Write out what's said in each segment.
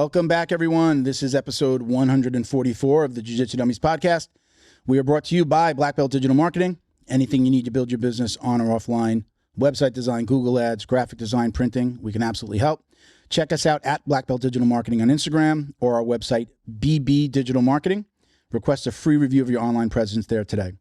Welcome back, everyone. This is episode 144 of the Jiu-Jitsu Dummies podcast. We are brought to you by Black Belt Digital Marketing. Anything you need to build your business on or offline, website design, Google Ads, graphic design, printing, we can absolutely help. Check us out at Black Belt Digital Marketing on Instagram or our website, BB Digital Marketing. Request a free review of your online presence there today.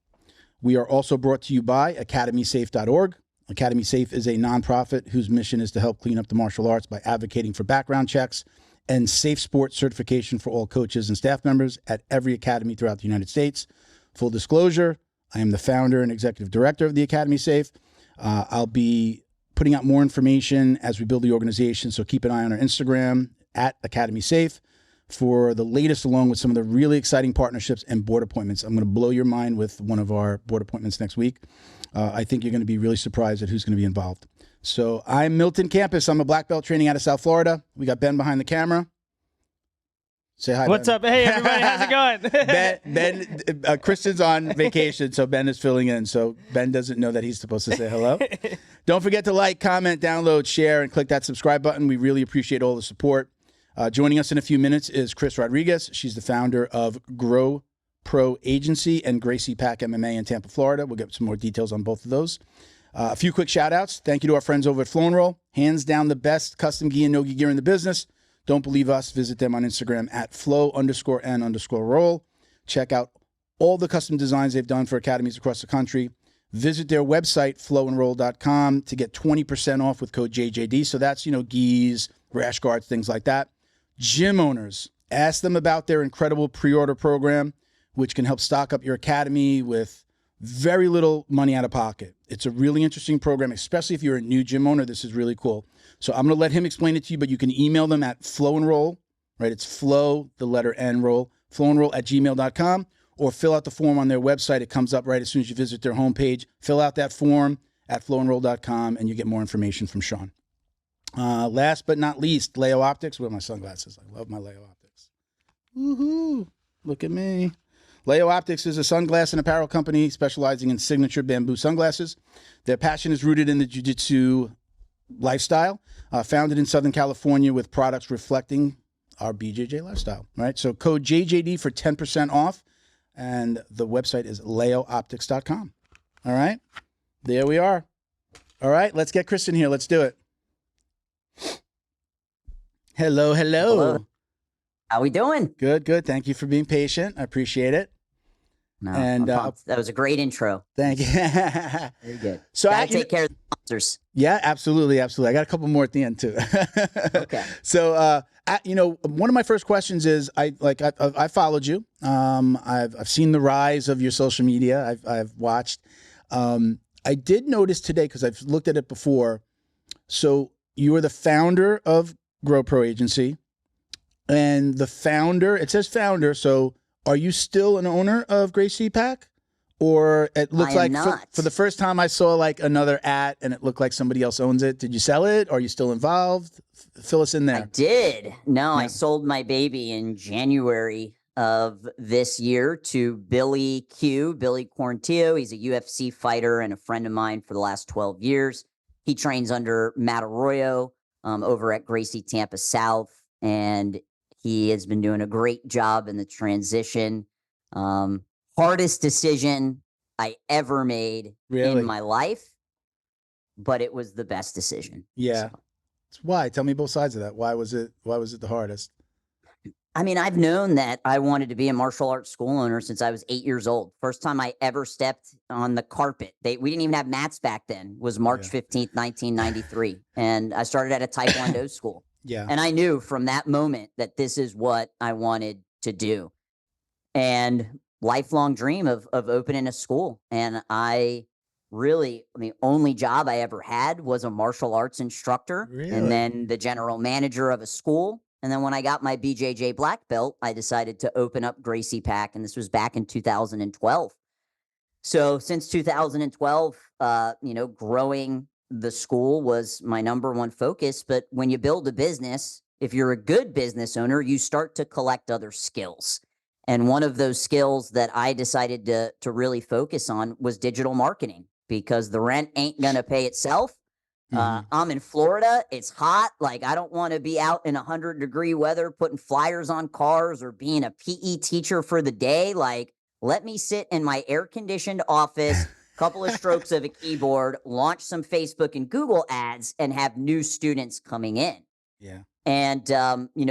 We are also brought to you by academies.org. Academy Safe is a nonprofit whose mission is to help clean up the martial arts by advocating for background checks and safe sports certification for all coaches and staff members at every academy throughout the United States. Full disclosure, I am the founder and executive director of the Academy Safe. I'll be putting out more information as we build the organization, so keep an eye on our Instagram at Academy Safe for the latest, along with some of the really exciting partnerships and board appointments. I'm going to blow your mind with one of our board appointments next week. I think you're going to be really surprised at who's going to be involved. So I'm Milton Campus. I'm a black belt training out of South Florida. We got Ben behind the camera. Say hi, What's Ben. up? Hey, everybody. How's it going? Ben, Kristen's on vacation, so Ben is filling in. So Ben doesn't know that he's supposed to say hello. Don't forget to like, comment, download, share, and click that subscribe button. We really appreciate all the support. Joining us in a few minutes is Cris Rodriguez. She's the founder of Gro Pro Agency and Gracia Pac MMA in Tampa, Florida. We'll get some more details on both of those. A few quick shout outs. Thank you to our friends over at Flow and Roll. Hands down the best custom gi and no-gi gear in the business. Don't believe us? Visit them on Instagram at flow_and_roll. Check out all the custom designs they've done for academies across the country. Visit their website, flowandroll.com, to get 20% off with code JJD. So that's, gis, rash guards, things like that. Gym owners, ask them about their incredible pre-order program, which can help stock up your academy with very little money out of pocket. It's a really interesting program, especially if you're a new gym owner. This is really cool. So I'm going to let him explain it to you, but you can email them at flowandroll, right? It's flow, the letter N, roll, flowandroll@gmail.com, or fill out the form on their website. It comes up right as soon as you visit their homepage. Fill out that form at flowandroll.com, and you get more information from Sean. Last but not least, Leo Optics. Where are my sunglasses? I love my Leo Optics. Woohoo! Look at me. Leo Optics is a sunglass and apparel company specializing in signature bamboo sunglasses. Their passion is rooted in the jiu-jitsu lifestyle, founded in Southern California with products reflecting our BJJ lifestyle, right? So code JJD for 10% off, and the website is leooptics.com. All right, there we are. All right, let's get Kristen here. Let's do it. Hello. Hello. How we doing? Good. Thank you for being patient. I appreciate it. No, and that was a great intro. Thank you. Very good. So I take care of the sponsors. Yeah, absolutely. I got a couple more at the end too. Okay. So, one of my first questions is, I followed you. I've seen the rise of your social media. I've watched. I did notice today, because I've looked at it before. So you are the founder of Gro Pro Agency, and the founder. It says founder. So are you still an owner of Gracia Pac? Or it looks like for the first time I saw like another @ and it looked like somebody else owns it. Did you sell it? Are you still involved? Fill us in there. I did. No, yeah. I sold my baby in January of this year to Billy Quarantillo. He's a UFC fighter and a friend of mine for the last 12 years. He trains under Matt Arroyo over at Gracie Tampa South, and he has been doing a great job in the transition. Hardest decision I ever made in my life, but it was the best decision. Yeah. So. Why? Tell me both sides of that. Why was it the hardest? I mean, I've known that I wanted to be a martial arts school owner since I was 8 years old. First time I ever stepped on the carpet. We didn't even have mats back then. Was March 15th, 1993. And I started at a Taekwondo school. Yeah. And I knew from that moment that this is what I wanted to do. And lifelong dream of opening a school. And the only job I ever had was a martial arts instructor. Really? And then the general manager of a school. And then when I got my BJJ black belt, I decided to open up Gracia Pac, and this was back in 2012. So since 2012, growing the school was my number one focus. But when you build a business, if you're a good business owner, you start to collect other skills. And one of those skills that I decided to really focus on was digital marketing, because the rent ain't going to pay itself. I'm in Florida. It's hot. Like, I don't want to be out in 100-degree weather putting flyers on cars or being a PE teacher for the day. Like, let me sit in my air-conditioned office, couple of strokes of a keyboard, launch some Facebook and Google ads, and have new students coming in. Yeah. And,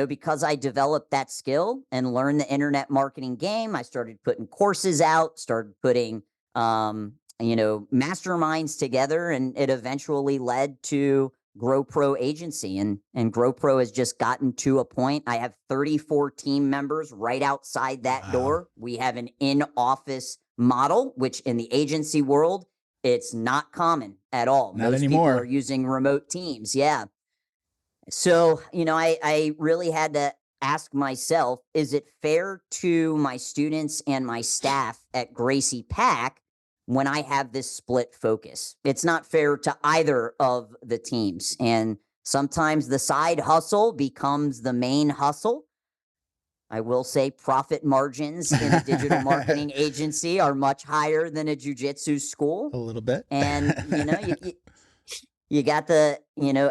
because I developed that skill and learned the internet marketing game, I started putting courses out, started putting, masterminds together, and it eventually led to Gro Pro Agency. And Gro Pro has just gotten to a point. I have 34 team members right outside that door. We have an in-office model, which in the agency world, it's not common at all. Not Most anymore. people are using remote teams. Yeah. So, I really had to ask myself, is it fair to my students and my staff at Gracia Pac when I have this split focus? It's not fair to either of the teams. And sometimes the side hustle becomes the main hustle. I will say profit margins in a digital marketing agency are much higher than a jiu-jitsu school. A little bit. And, you got the,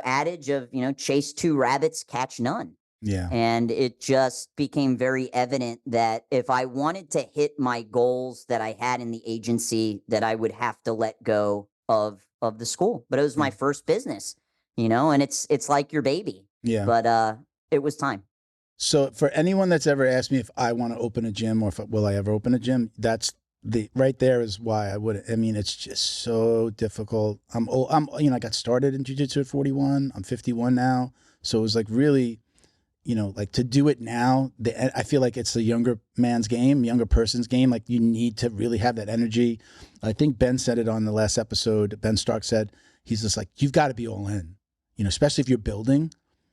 adage of, chase two rabbits, catch none. Yeah. And it just became very evident that if I wanted to hit my goals that I had in the agency, that I would have to let go of the school. But it was my first business, and it's like your baby. Yeah. But it was time. So for anyone that's ever asked me if I want to open a gym or will I ever open a gym, that's right there is why I wouldn't. I mean, it's just so difficult. I'm old. I got started in jiu-jitsu at 41. I'm 51 now. So it was like really, like to do it now, I feel like it's a younger man's game, younger person's game. Like you need to really have that energy. I think Ben said it on the last episode. Ben Stark said, he's just like, you've got to be all in, especially if you're building,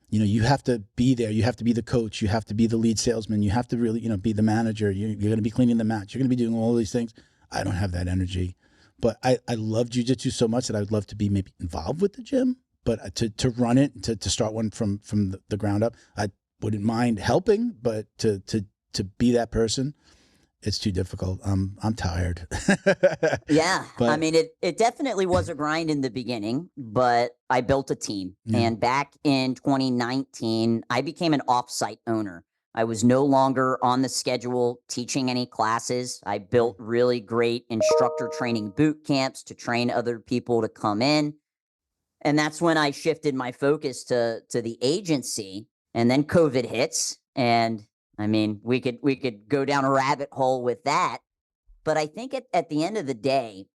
you have to be there. You have to be the coach. You have to be the lead salesman. You have to really, be the manager. You're going to be cleaning the mats. You're going to be doing all these things. I don't have that energy, but I love jiu-jitsu so much that I would love to be maybe involved with the gym, but to run it, to start one from the ground up, I wouldn't mind helping, but to be that person, it's too difficult. I'm tired. Yeah. But, I mean, it definitely was a grind in the beginning, but I built a team. Yeah. And back in 2019, I became an offsite owner. I was no longer on the schedule teaching any classes. I built really great instructor training boot camps to train other people to come in. And that's when I shifted my focus to the agency. And then COVID hits, and I mean, we could go down a rabbit hole with that. But I think at the end of the day,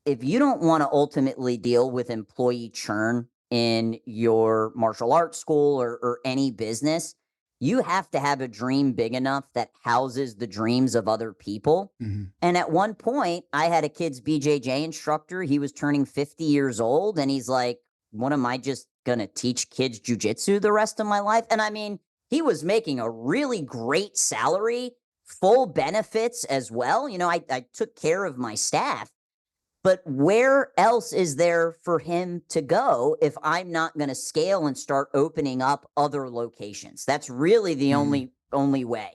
if you don't want to ultimately deal with employee churn in your martial arts school or any business, you have to have a dream big enough that houses the dreams of other people. mm-hmm. And at one point, I had a kid's BJJ instructor. He was turning 50 years old, and he's like, what am I just going to teach kids jiu-jitsu the rest of my life? And I mean, he was making a really great salary, full benefits as well. I took care of my staff, but where else is there for him to go if I'm not going to scale and start opening up other locations? That's really the only way.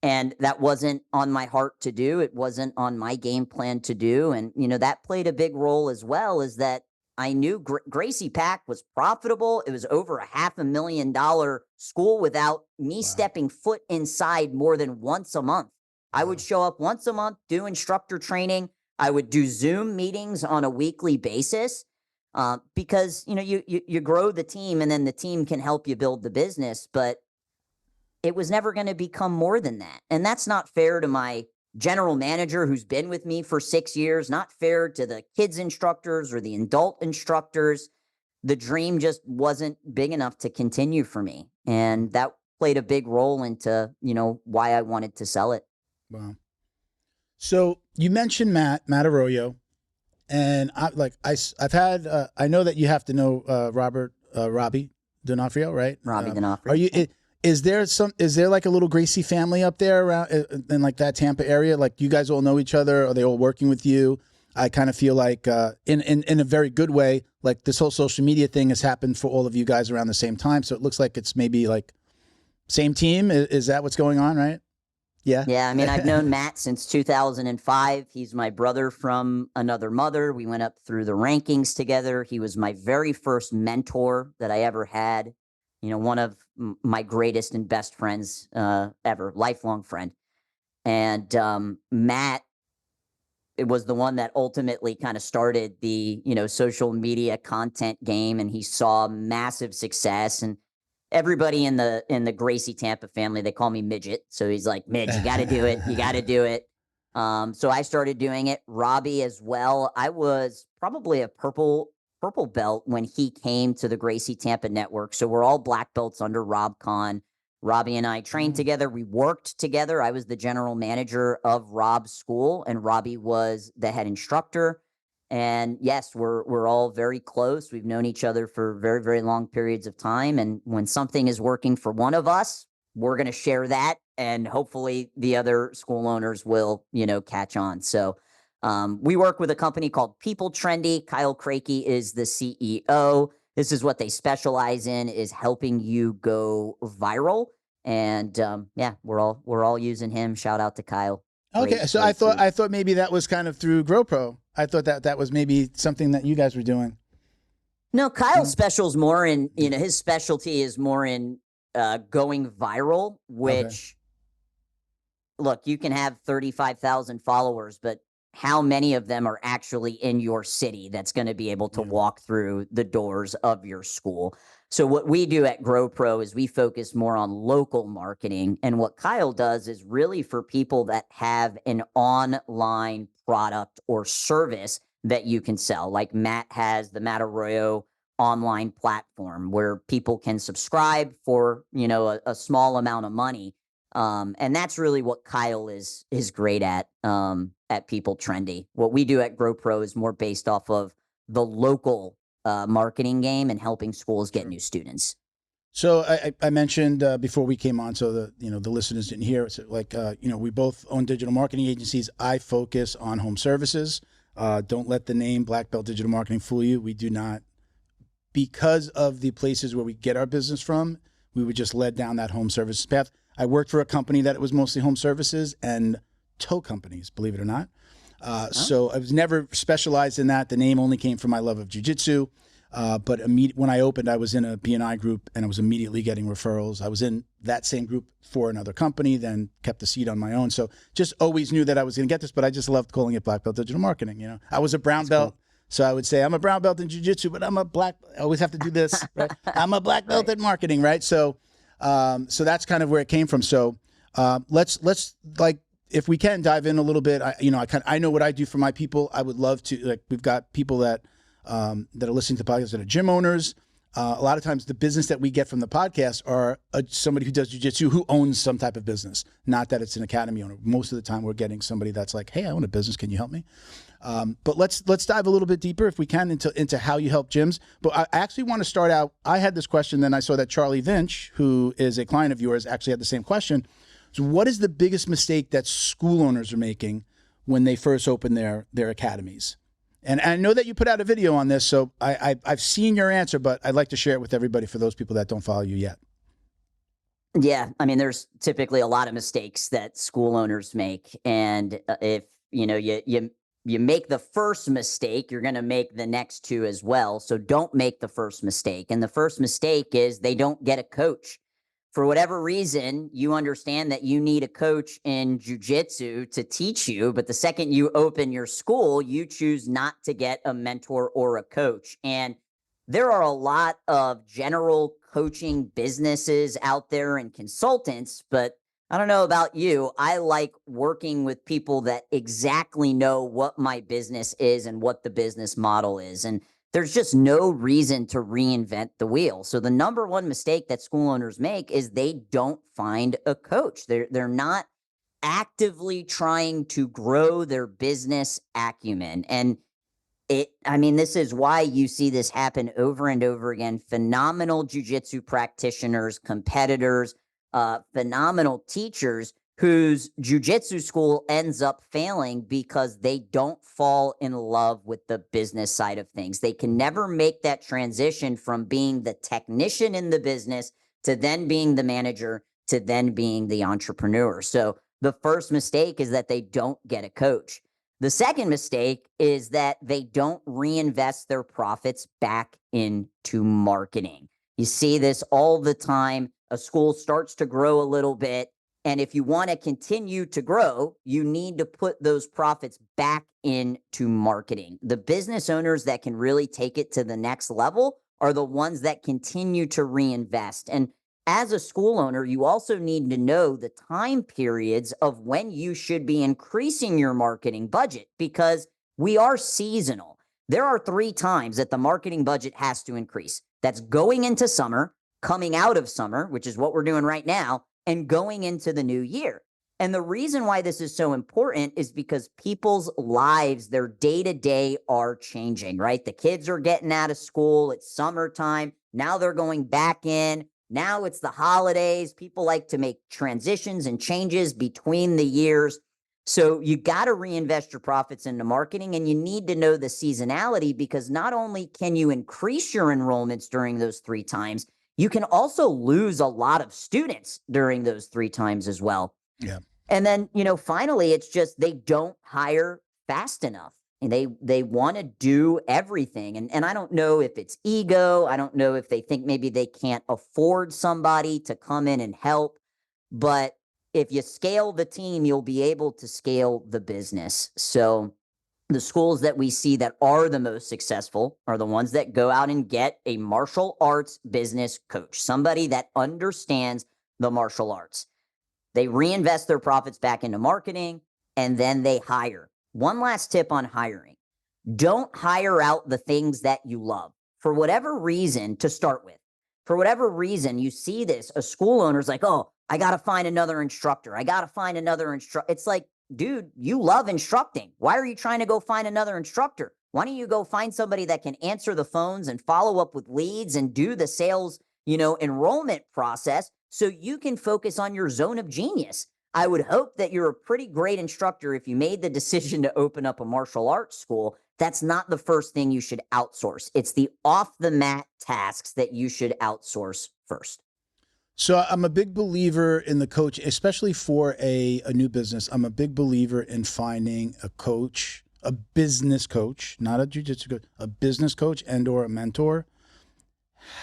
And that wasn't on my heart to do. It wasn't on my game plan to do. And, that played a big role as well, is that I knew Gracia Pac was profitable. It was over $500,000 school without me stepping foot inside more than once a month. I would show up once a month, do instructor training. I would do Zoom meetings on a weekly basis because, you grow the team and then the team can help you build the business. But it was never going to become more than that. And that's not fair to my general manager who's been with me for 6 years, not fair to the kids instructors or the adult instructors. The dream just wasn't big enough to continue for me. And that played a big role into, why I wanted to sell it. Wow. So you mentioned Matt Arroyo, and I've had, I know that you have to know Robbie D'Onofrio, right? Robbie D'Onofrio. Are you, is there like a little Gracie family up there around in like that Tampa area? Like you guys all know each other? Are they all working with you? I kind of feel like in a very good way, like this whole social media thing has happened for all of you guys around the same time. So it looks like it's maybe like same team. Is that what's going on, right? Yeah. Yeah, I mean, I've known Matt since 2005. He's my brother from another mother. We went up through the rankings together. He was my very first mentor that I ever had. You know, one of my greatest and best friends ever, lifelong friend. And Matt, it was the one that ultimately kind of started the, you know, social media content game, and he saw massive success. And everybody in the Gracie Tampa family, they call me Midget. So he's like, Midge, you got to do it. You got to do it. So I started doing it. Robbie as well. I was probably a purple belt when he came to the Gracie Tampa network. So we're all black belts under Rob Kahn. Robbie and I trained together. We worked together. I was the general manager of Rob's school, and Robbie was the head instructor. And yes, we're all very close. We've known each other for very, very long periods of time. And when something is working for one of us, we're going to share that. And hopefully the other school owners will, you know, catch on. So we work with a company called People Trendy. Kyle Crakey is the CEO. This is what they specialize in, is helping you go viral. And yeah, we're all using him. Shout out to Kyle. Okay, so I thought maybe that was kind of through Gro Pro. I thought that was maybe something that you guys were doing. No, Kyle's special's more in, you know, his specialty is more in going viral, which, look, you can have 35,000 followers, but how many of them are actually in your city that's going to be able to walk through the doors of your school? So what we do at Gro Pro is we focus more on local marketing. And what Kyle does is really for people that have an online product or service that you can sell. Like Matt has the Matt Arroyo online platform where people can subscribe for, you know, a small amount of money. And that's really what Kyle is great at People Trendy. What we do at Gro Pro is more based off of the local marketing game and helping schools get new students. So I mentioned before we came on, so the listeners didn't hear it. Like we both own digital marketing agencies. I focus on home services. Don't let the name Black Belt Digital Marketing fool you. We do not, because of the places where we get our business from. We were just led down that home services path. I worked for a company that was mostly home services and tow companies, believe it or not. So I was never specialized in that. The name only came from my love of jiu-jitsu. But when I opened, I was in a B&I group, and I was immediately getting referrals. I was in that same group for another company, then kept the seat on my own. So just always knew that I was going to get this, but I just loved calling it Black Belt Digital Marketing. You know, I was a brown belt. Cool. So I would say I'm a brown belt in jiu-jitsu, but I'm a black. I always have to do this. Right? I'm a black belt at marketing, right? So that's kind of where it came from. So let's like, if we can dive in a little bit. I know what I do for my people. I would love to, like, we've got people that are listening to the podcast that are gym owners. A lot of times the business that we get from the podcast are somebody who does jiu-jitsu who owns some type of business. Not that it's an academy owner. Most of the time we're getting somebody that's like, hey, I own a business. Can you help me? But let's dive a little bit deeper, if we can, into how you help gyms. But I actually want to start out. I had this question, then I saw that Charlie Vinch, who is a client of yours, actually had the same question. So what is the biggest mistake that school owners are making when they first open their academies? And I know that you put out a video on this, so I've seen your answer, but I'd like to share it with everybody for those people that don't follow you yet. Yeah, I mean, there's typically a lot of mistakes that school owners make, and if you make the first mistake, you're going to make the next two as well. So don't make the first mistake. And the first mistake is they don't get a coach. For whatever reason, you understand that you need a coach in jiu-jitsu to teach you, but the second you open your school, you choose not to get a mentor or a coach. And there are a lot of general coaching businesses out there and consultants, but I don't know about you. I like working with people that exactly know what my business is and what the business model is. And there's just no reason to reinvent the wheel. So the number one mistake that school owners make is they don't find a coach. They're not actively trying to grow their business acumen. And this is why you see this happen over and over again. Phenomenal jiu-jitsu practitioners, competitors, phenomenal teachers whose jiu-jitsu school ends up failing because they don't fall in love with the business side of things. They can never make that transition from being the technician in the business to then being the manager to then being the entrepreneur. So The first mistake is that they don't get a coach. The second mistake is that they don't reinvest their profits back into marketing. You see this all the time. A school starts to grow a little bit, and if you want to continue to grow, you need to put those profits back into marketing. The business owners that can really take it to the next level are the ones that continue to reinvest. And as a school owner, you also need to know the time periods of when you should be increasing your marketing budget, because we are seasonal. There are 3 times that the marketing budget has to increase. That's going into summer, coming out of summer, which is what we're doing right now, and going into the new year. And the reason why this is so important is because people's lives, their day-to-day are changing, right? The kids are getting out of school. It's summertime. Now they're going back in. Now it's the holidays. People like to make transitions and changes between the years. So you got to reinvest your profits into marketing, and you need to know the seasonality, because not only can you increase your enrollments during those 3 times, you can also lose a lot of students during those 3 times as well. Yeah. And then, finally, it's just they don't hire fast enough. And they want to do everything. And I don't know if it's ego. I don't know if they think maybe they can't afford somebody to come in and help. But if you scale the team, you'll be able to scale the business. So the schools that we see that are the most successful are the ones that go out and get a martial arts business coach, somebody that understands the martial arts. They reinvest their profits back into marketing, and then they hire. One last tip on hiring. Don't hire out the things that you love. For whatever reason, to start with, for whatever reason, you see this, a school owner's like, oh, I got to find another instructor. I got to find another instructor. It's like, dude, you love instructing. Why are you trying to go find another instructor? Why don't you go find somebody that can answer the phones and follow up with leads and do the sales, enrollment process, so you can focus on your zone of genius? I would hope that you're a pretty great instructor if you made the decision to open up a martial arts school. That's not the first thing you should outsource. It's the off-the-mat tasks that you should outsource first. So I'm a big believer in the coach, especially for a new business. I'm a big believer in finding a coach, a business coach, not a jiu-jitsu coach, a business coach and or a mentor.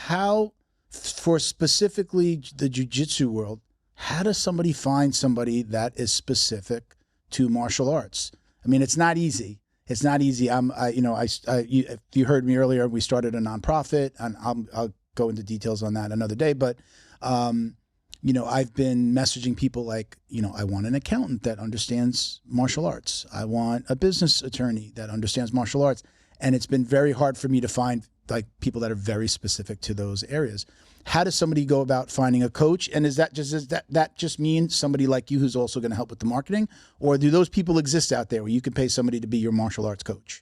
How, for specifically the jiu-jitsu world, how does somebody find somebody that is specific to martial arts? I mean, it's not easy. It's not easy. If you heard me earlier, we started a nonprofit, and I'll go into details on that another day. But, I've been messaging people like, I want an accountant that understands martial arts. I want a business attorney that understands martial arts. And it's been very hard for me to find like people that are very specific to those areas. How does somebody go about finding a coach? And does that just mean somebody like you who's also going to help with the marketing? Or do those people exist out there where you can pay somebody to be your martial arts coach?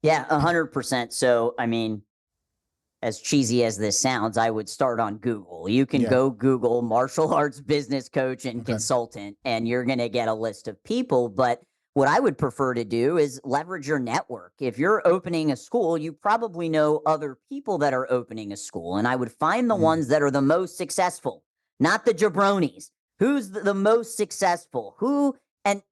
Yeah, 100%. So, I mean, as cheesy as this sounds, I would start on Google. You can go Google martial arts business coach and consultant, and you're going to get a list of people. But what I would prefer to do is leverage your network. If you're opening a school, you probably know other people that are opening a school. And I would find the ones that are the most successful, not the jabronis. Who's the most successful? And,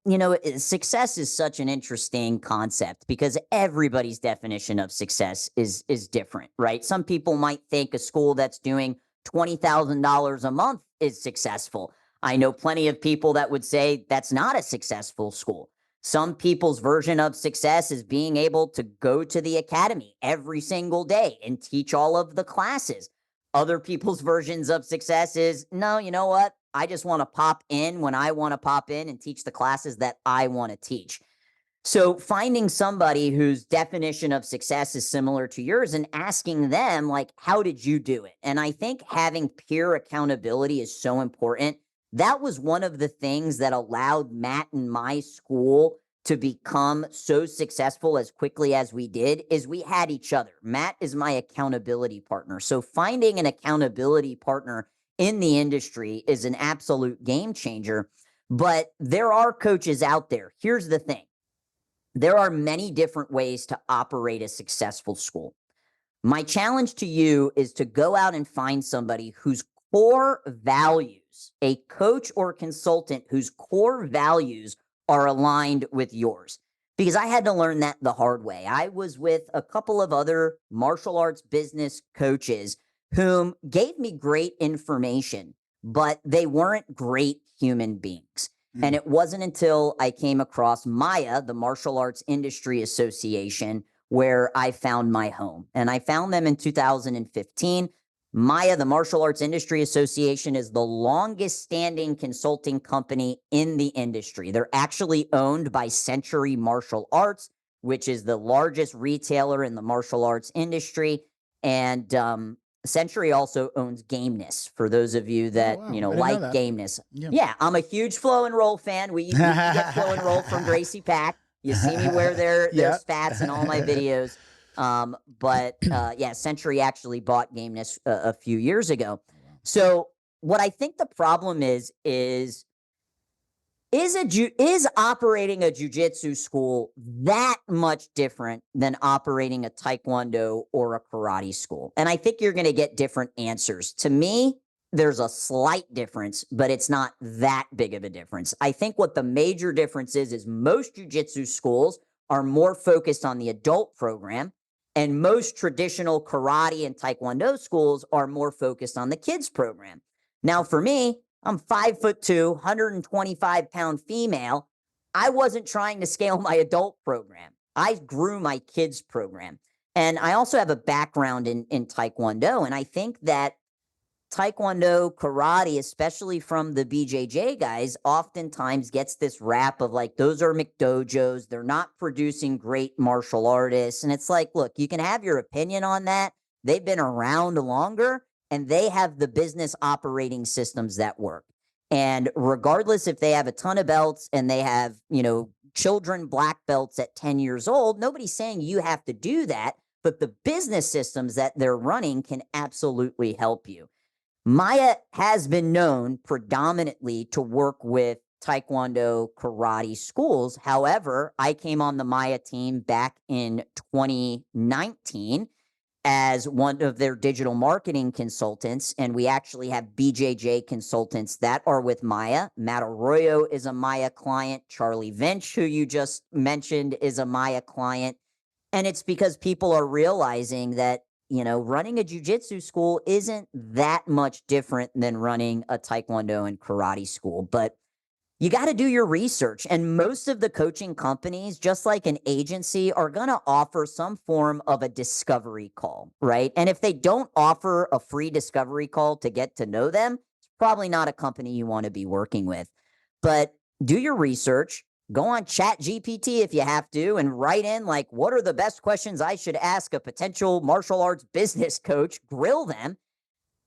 success is such an interesting concept because everybody's definition of success is different, right? Some people might think a school that's doing $20,000 a month is successful. I know plenty of people that would say that's not a successful school. Some people's version of success is being able to go to the academy every single day and teach all of the classes. Other people's versions of success is, no, you know what? I just want to pop in when I want to pop in and teach the classes that I want to teach. So finding somebody whose definition of success is similar to yours and asking them, like, how did you do it? And I think having peer accountability is so important. That was one of the things that allowed Matt and my school to become so successful as quickly as we did, is we had each other. Matt is my accountability partner. So finding an accountability partner in the industry is an absolute game changer. But there are coaches out there. Here's the thing. There are many different ways to operate a successful school. My challenge to you is to go out and find somebody whose core values choose a coach or consultant whose core values are aligned with yours? Because I had to learn that the hard way. I was with a couple of other martial arts business coaches whom gave me great information, but they weren't great human beings. And it wasn't until I came across MAIA, the Martial Arts Industry Association, where I found my home. And I found them in 2015. MAIA, the Martial Arts Industry Association, is the longest standing consulting company in the industry. They're actually owned by Century Martial Arts, which is the largest retailer in the martial arts industry. And Century also owns Gameness, for those of you that, wow. you know, I didn't know like that. Gameness. Yeah. Yeah, I'm a huge Flow and Roll fan. We get Flow and Roll from Gracia Pac. You see me wear their Yep. spats in all my videos. But yeah, Century actually bought Gameness a few years ago. So what I think the problem is operating a jiu-jitsu school that much different than operating a taekwondo or a karate school? And I think you're going to get different answers. To me, there's a slight difference, but it's not that big of a difference. I think what the major difference is most jiu-jitsu schools are more focused on the adult program, and most traditional karate and taekwondo schools are more focused on the kids program. Now, for me, I'm 5'2", 125-pound female. I wasn't trying to scale my adult program. I grew my kids program. And I also have a background in taekwondo. And I think that taekwondo, karate, especially from the BJJ guys, oftentimes gets this rap of like, those are McDojos. They're not producing great martial artists. And it's like, look, you can have your opinion on that. They've been around longer, and they have the business operating systems that work. And regardless if they have a ton of belts and they have, you know, children black belts at 10 years old, nobody's saying you have to do that, but the business systems that they're running can absolutely help you. MAIA has been known predominantly to work with taekwondo, karate schools. However, I came on the MAIA team back in 2019 as one of their digital marketing consultants, and we actually have BJJ consultants that are with MAIA. Matt Arroyo is a MAIA client. Charlie Vinch, who you just mentioned, is a MAIA client. And it's because people are realizing that, you know, running a jiu-jitsu school isn't that much different than running a taekwondo and karate school. But you got to do your research. And most of the coaching companies, just like an agency, are going to offer some form of a discovery call, right? And if they don't offer a free discovery call to get to know them, it's probably not a company you want to be working with. But do your research. Go on ChatGPT if you have to, and write in, like, what are the best questions I should ask a potential martial arts business coach? Grill them.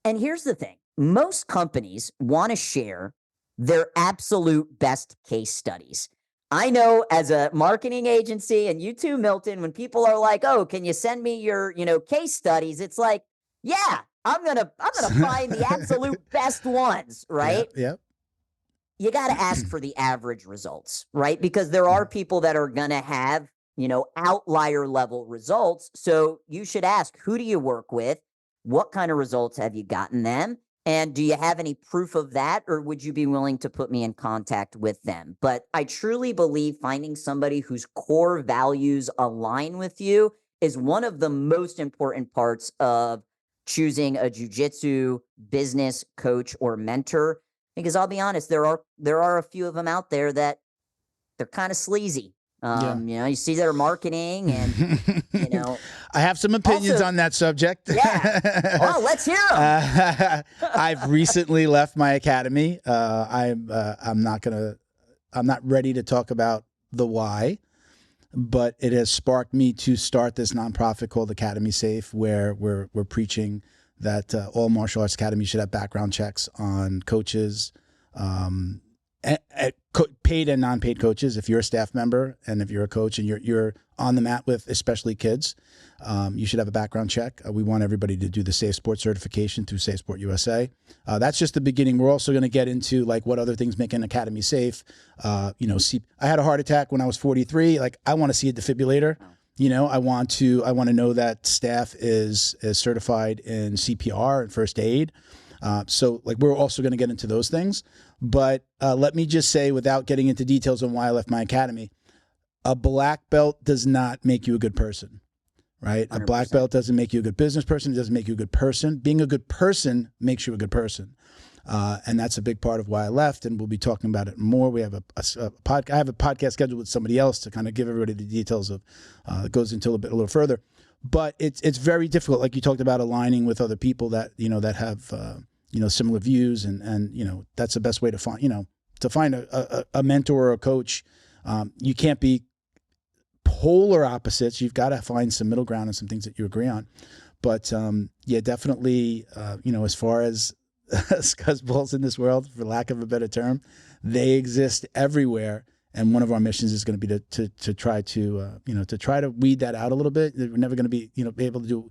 And here's the thing. Most companies want to share their absolute best case studies. I know as a marketing agency, and you too, Milton, when people are like, oh, can you send me your, you know, case studies? It's like, yeah, I'm gonna find the absolute best ones, right? Yep. You got to ask for the average results, right? Because there are people that are going to have, you know, outlier level results. So you should ask, who do you work with? What kind of results have you gotten them? And do you have any proof of that? Or would you be willing to put me in contact with them? But I truly believe finding somebody whose core values align with you is one of the most important parts of choosing a jiu-jitsu business coach or mentor. Because I'll be honest, there are a few of them out there that they're kind of sleazy. You know, you see their marketing, and you know, I have some opinions also, on that subject. Yeah. Oh, let's hear them. I've recently left my academy. I'm not ready to talk about the why, but it has sparked me to start this nonprofit called Academy Safe, where we're preaching that all martial arts academies should have background checks on coaches, paid and non-paid coaches. If you're a staff member and if you're a coach and you're on the mat with especially kids, you should have a background check. We want everybody to do the Safe Sport certification through Safe Sport USA. That's just the beginning. We're also going to get into like what other things make an academy safe. You know, I had a heart attack when I was 43. Like, I want to see a defibrillator. You know, I want to know that staff is certified in CPR and first aid. So like we're also going to get into those things. But let me just say, without getting into details on why I left my academy, a black belt does not make you a good person, right? 100%. A black belt doesn't make you a good business person. It doesn't make you a good person. Being a good person makes you a good person. And that's a big part of why I left, and we'll be talking about it more. We have I have a podcast scheduled with somebody else to kind of give everybody the details of it goes into a little further. But it's very difficult, like you talked about, aligning with other people that that have similar views, and that's the best way to find a mentor or a coach. You can't be polar opposites. You've got to find some middle ground and some things that you agree on. But yeah, definitely, as far as scuzzballs in this world, for lack of a better term, they exist everywhere. And one of our missions is going to be to try to weed that out a little bit. We're never going to be able to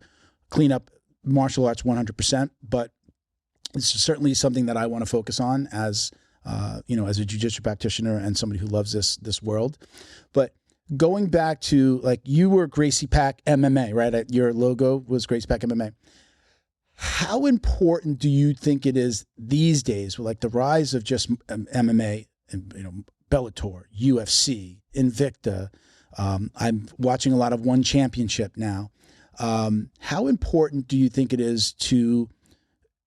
clean up martial arts 100%, but it's certainly something that I want to focus on as as a jiu-jitsu practitioner and somebody who loves this world. But going back to, like, you were Gracia Pac MMA, right? Your logo was Gracia Pac MMA. How important do you think it is these days, with like the rise of just MMA and Bellator, UFC, Invicta? I'm watching a lot of One Championship now. How important do you think it is to,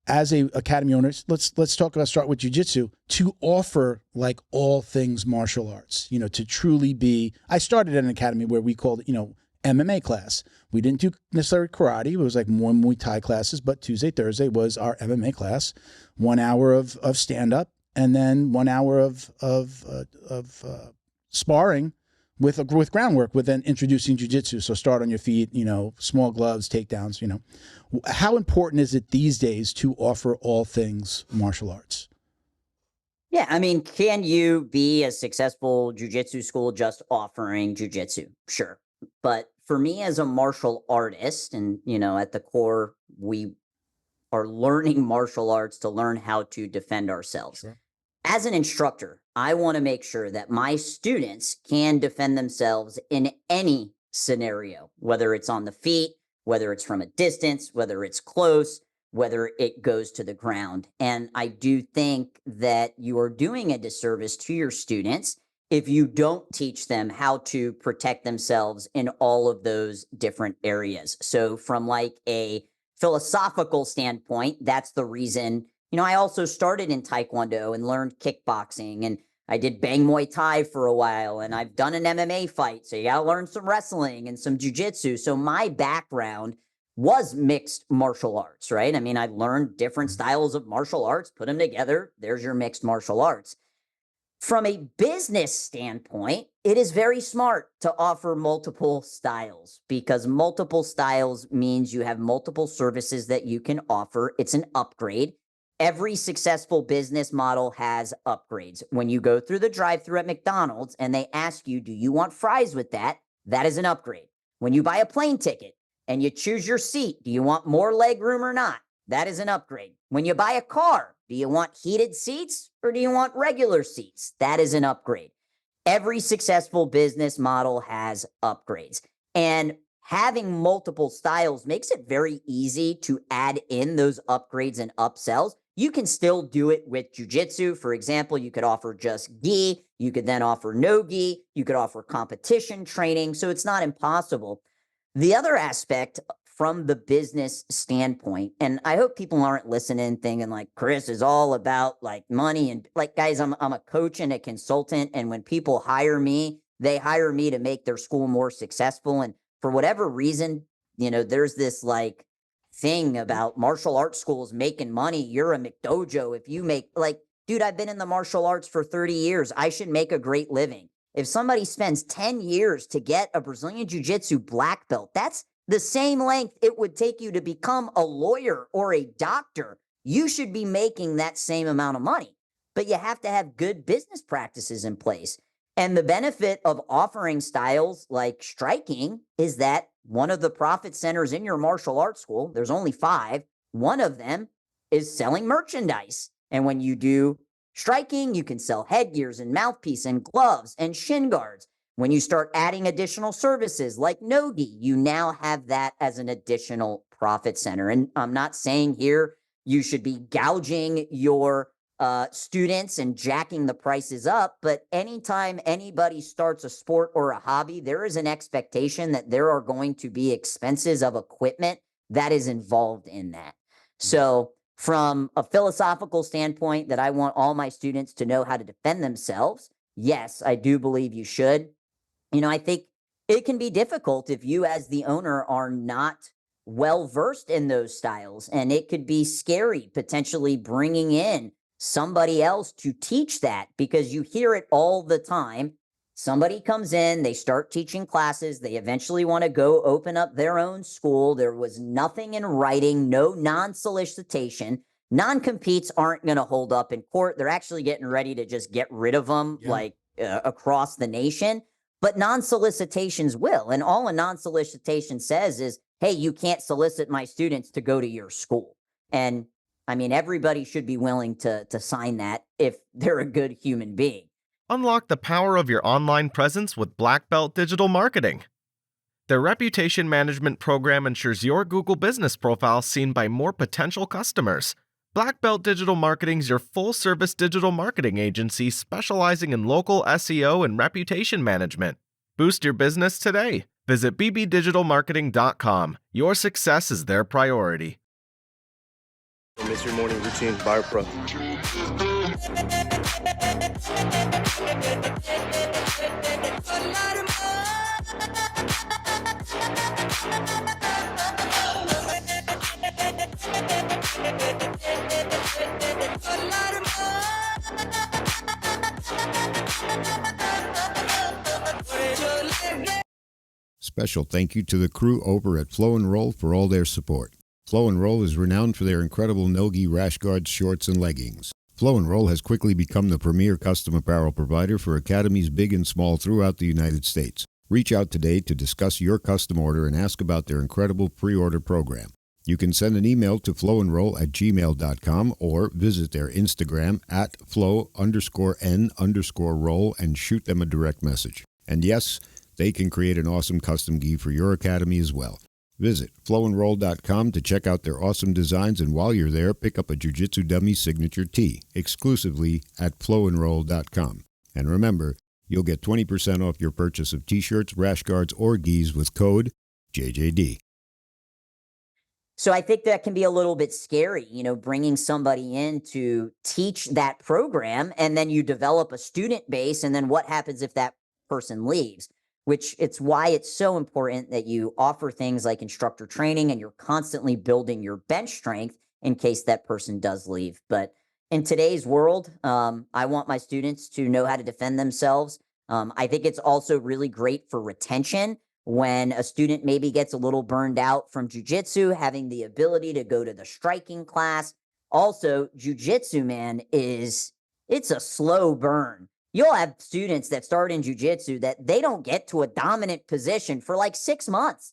as a academy owner, start with jiu-jitsu, to offer like all things martial arts, to truly be, I started at an academy where we called it, MMA class. We didn't do necessarily karate. It was like more Muay Thai classes, but Tuesday, Thursday was our MMA class, 1 hour of stand-up, and then 1 hour of sparring with groundwork, with then introducing jiu-jitsu. So start on your feet, small gloves, takedowns, How important is it these days to offer all things martial arts? Yeah, I mean, can you be a successful jiu-jitsu school just offering jiu-jitsu? Sure. But for me as a martial artist, and, at the core, we are learning martial arts to learn how to defend ourselves. Sure. As an instructor, I want to make sure that my students can defend themselves in any scenario, whether it's on the feet, whether it's from a distance, whether it's close, whether it goes to the ground. And I do think that you are doing a disservice to your students if you don't teach them how to protect themselves in all of those different areas. So from like a philosophical standpoint, that's the reason, I also started in Taekwondo and learned kickboxing, and I did Bang Muay Thai for a while, and I've done an MMA fight. So you got to learn some wrestling and some jiu-jitsu. So my background was mixed martial arts, right? I mean, I learned different styles of martial arts, put them together. There's your mixed martial arts. From a business standpoint, it is very smart to offer multiple styles, because multiple styles means you have multiple services that you can offer. It's an upgrade. Every successful business model has upgrades. When you go through the drive-thru at McDonald's and they ask you, do you want fries with that? That is an upgrade. When you buy a plane ticket and you choose your seat, do you want more leg room or not? That is an upgrade. When you buy a car, do you want heated seats or do you want regular seats? That is an upgrade. Every successful business model has upgrades. And having multiple styles makes it very easy to add in those upgrades and upsells. You can still do it with jiu-jitsu. For example, you could offer just gi. You could then offer no gi. You could offer competition training. So it's not impossible. The other aspect from the business standpoint, and I hope people aren't listening thinking like Chris is all about like money, and like, guys, I'm a coach and a consultant. And when people hire me, they hire me to make their school more successful. And for whatever reason, there's this like thing about martial arts schools making money. You're a McDojo if you make, like, dude, I've been in the martial arts for 30 years. I should make a great living. If somebody spends 10 years to get a Brazilian Jiu-Jitsu black belt, that's the same length it would take you to become a lawyer or a doctor. You should be making that same amount of money, but you have to have good business practices in place. And the benefit of offering styles like striking is that one of the profit centers in your martial arts school, there's only 5, one of them is selling merchandise. And when you do striking, you can sell headgears and mouthpiece and gloves and shin guards. When you start adding additional services like no-gi, you now have that as an additional profit center. And I'm not saying here you should be gouging your students and jacking the prices up. But anytime anybody starts a sport or a hobby, there is an expectation that there are going to be expenses of equipment that is involved in that. So from a philosophical standpoint, that I want all my students to know how to defend themselves, yes, I do believe you should. I think it can be difficult if you as the owner are not well versed in those styles, and it could be scary potentially bringing in somebody else to teach that, because you hear it all the time. Somebody comes in, they start teaching classes, they eventually want to go open up their own school. There was nothing in writing, no non-solicitation. Non-competes aren't going to hold up in court. They're actually getting ready to just get rid of them across the nation. But non-solicitations will. And all a non-solicitation says is, hey, you can't solicit my students to go to your school. And I mean, everybody should be willing to sign that if they're a good human being. Unlock the power of your online presence with Black Belt Digital Marketing. Their reputation management program ensures your Google business profile seen by more potential customers. Black Belt Digital Marketing is your full-service digital marketing agency specializing in local SEO and reputation management. Boost your business today. Visit bbdigitalmarketing.com. Your success is their priority. Don't miss your morning routine. BioPro. Special thank you to the crew over at Flow and Roll for all their support. Flow and Roll is renowned for their incredible no-gi rash guards, shorts, and leggings. Flow and Roll has quickly become the premier custom apparel provider for academies big and small throughout the United States. Reach out today to discuss your custom order and ask about their incredible pre-order program. You can send an email to flowandroll@gmail.com or visit their Instagram at flow_n_roll and shoot them a direct message. And yes, they can create an awesome custom gi for your academy as well. Visit flowandroll.com to check out their awesome designs, and while you're there, pick up a Jiu-Jitsu Dummy signature tee exclusively at flowandroll.com. And remember, you'll get 20% off your purchase of t-shirts, rash guards, or gis with code JJD. So I think that can be a little bit scary, bringing somebody in to teach that program, and then you develop a student base, and then what happens if that person leaves? Which it's why it's so important that you offer things like instructor training, and you're constantly building your bench strength in case that person does leave. But in today's world, I want my students to know how to defend themselves. I think it's also really great for retention when a student maybe gets a little burned out from jiu-jitsu, having the ability to go to the striking class. Also, jiu-jitsu, man, it's a slow burn. You'll have students that start in jiu-jitsu that they don't get to a dominant position for like 6 months.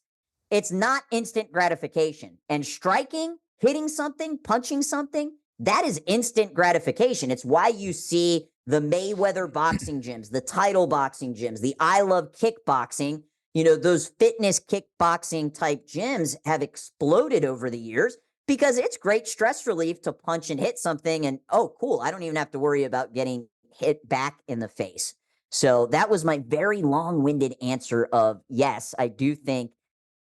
It's not instant gratification. And striking, hitting something, punching something, that is instant gratification. It's why you see the Mayweather boxing gyms, the title boxing gyms, the I Love Kickboxing, those fitness kickboxing type gyms have exploded over the years because it's great stress relief to punch and hit something and, oh, cool, I don't even have to worry about getting hit back in the face. So that was my very long-winded answer of yes, I do think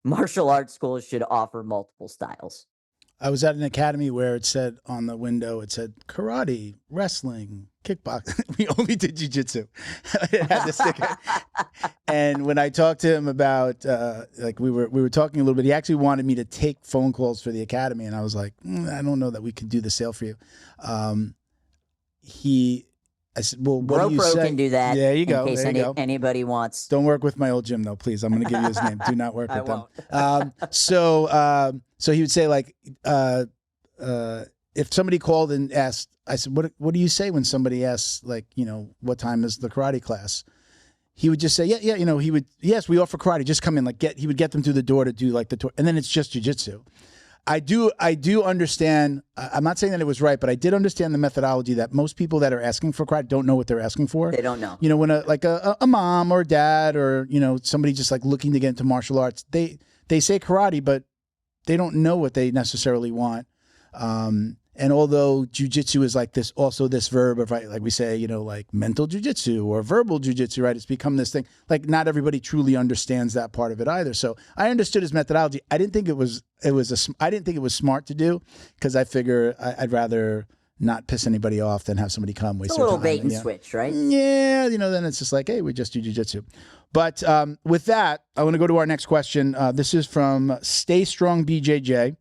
martial arts schools should offer multiple styles. I was at an academy where it said on the window, it said karate, wrestling, kickboxing. We only did jiu-jitsu. It had the sticker. And when I talked to him about, we were talking a little bit, he actually wanted me to take phone calls for the academy. And I was like, I don't know that we could do the sale for you. I said, well, what Gro do you Pro say? can do that. There you go. In case there you go. Anybody wants. Don't work with my old gym, though, please. I'm going to give you his name. Do not work with them. won't. So he would say, like, if somebody called and asked, I said, what do you say when somebody asks, like, what time is the karate class? He would just say, yeah, yes, we offer karate. Just come in, he would get them through the door to do like the tour, and then it's just jiu-jitsu. I do understand. I'm not saying that it was right, but I did understand the methodology that most people that are asking for karate don't know what they're asking for. They don't know. When a mom or dad or somebody just like looking to get into martial arts, they say karate, but they don't know what they necessarily want. And although jiu-jitsu is like this, also this verb of, right, like we say, you know, like mental jiu-jitsu or verbal jiu-jitsu, right? It's become this thing. Like not everybody truly understands that part of it either. So I understood his methodology. I didn't think it was smart to do, because I figure I'd rather not piss anybody off than have somebody come waste It's a their little time. bait and switch, right? Yeah, you know, then it's just like, hey, we just do jiu-jitsu. But with that, I want to go to our next question. This is from Stay Strong BJJ.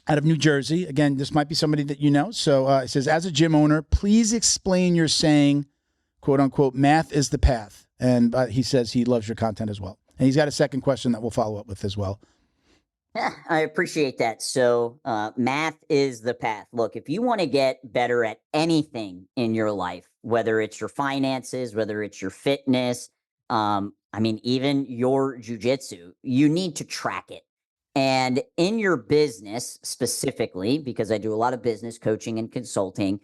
Out of New Jersey. Again, this might be somebody that you know. So it says, as a gym owner, please explain your saying, quote unquote, math is the path. And he says he loves your content as well. And he's got a second question that we'll follow up with as well. Yeah, I appreciate that. So math is the path. Look, if you want to get better at anything in your life, whether it's your finances, whether it's your fitness, even your jiu-jitsu, you need to track it. And in your business specifically, because I do a lot of business coaching and consulting,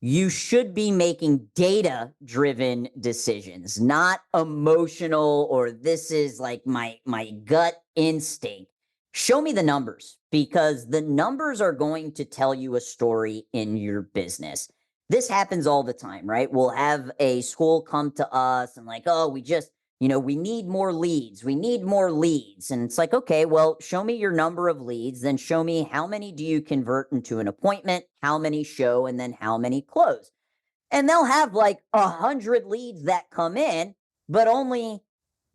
you should be making data-driven decisions, not emotional or this is like my gut instinct. Show me the numbers, because the numbers are going to tell you a story in your business. This happens all the time, right? We'll have a school come to us and like, oh, we need more leads. We need more leads. And it's like, okay, well, show me your number of leads. Then show me how many do you convert into an appointment, how many show, and then how many close. And they'll have like 100 leads that come in, but only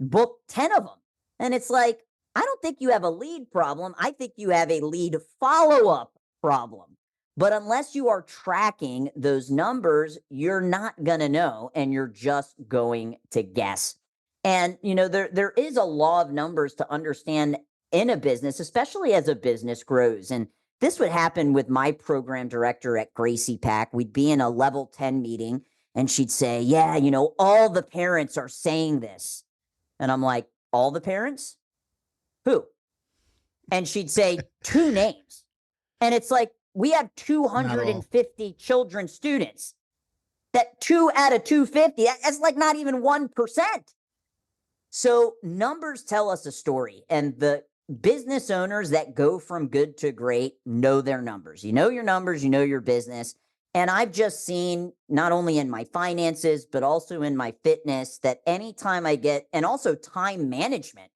book 10 of them. And it's like, I don't think you have a lead problem. I think you have a lead follow-up problem. But unless you are tracking those numbers, you're not going to know, and you're just going to guess. And, there is a law of numbers to understand in a business, especially as a business grows. And this would happen with my program director at Gracia Pac. We'd be in a level 10 meeting and she'd say, yeah, all the parents are saying this. And I'm like, all the parents? Who? And she'd say 2 names. And it's like, we have 250 children students. That 2 out of 250, that's like not even 1%. So numbers tell us a story, and the business owners that go from good to great know their numbers. You know your numbers, you know your business. And I've just seen, not only in my finances, but also in my fitness, that anytime I get, and also time management,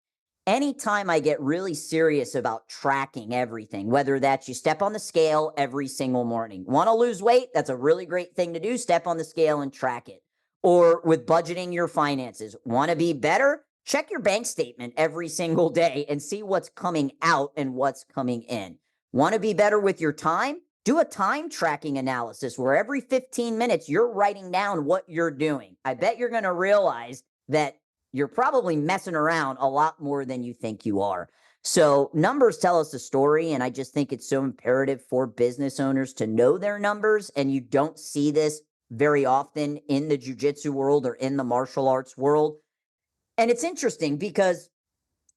anytime I get really serious about tracking everything, whether that's you step on the scale every single morning. Want to lose weight? That's a really great thing to do. Step on the scale and track it. Or with budgeting your finances. Want to be better? Check your bank statement every single day and see what's coming out and what's coming in. Want to be better with your time? Do a time tracking analysis where every 15 minutes you're writing down what you're doing. I bet you're going to realize that you're probably messing around a lot more than you think you are. So numbers tell us a story, and I just think it's so imperative for business owners to know their numbers, and you don't see this very often in the jiu-jitsu world or in the martial arts world. And it's interesting because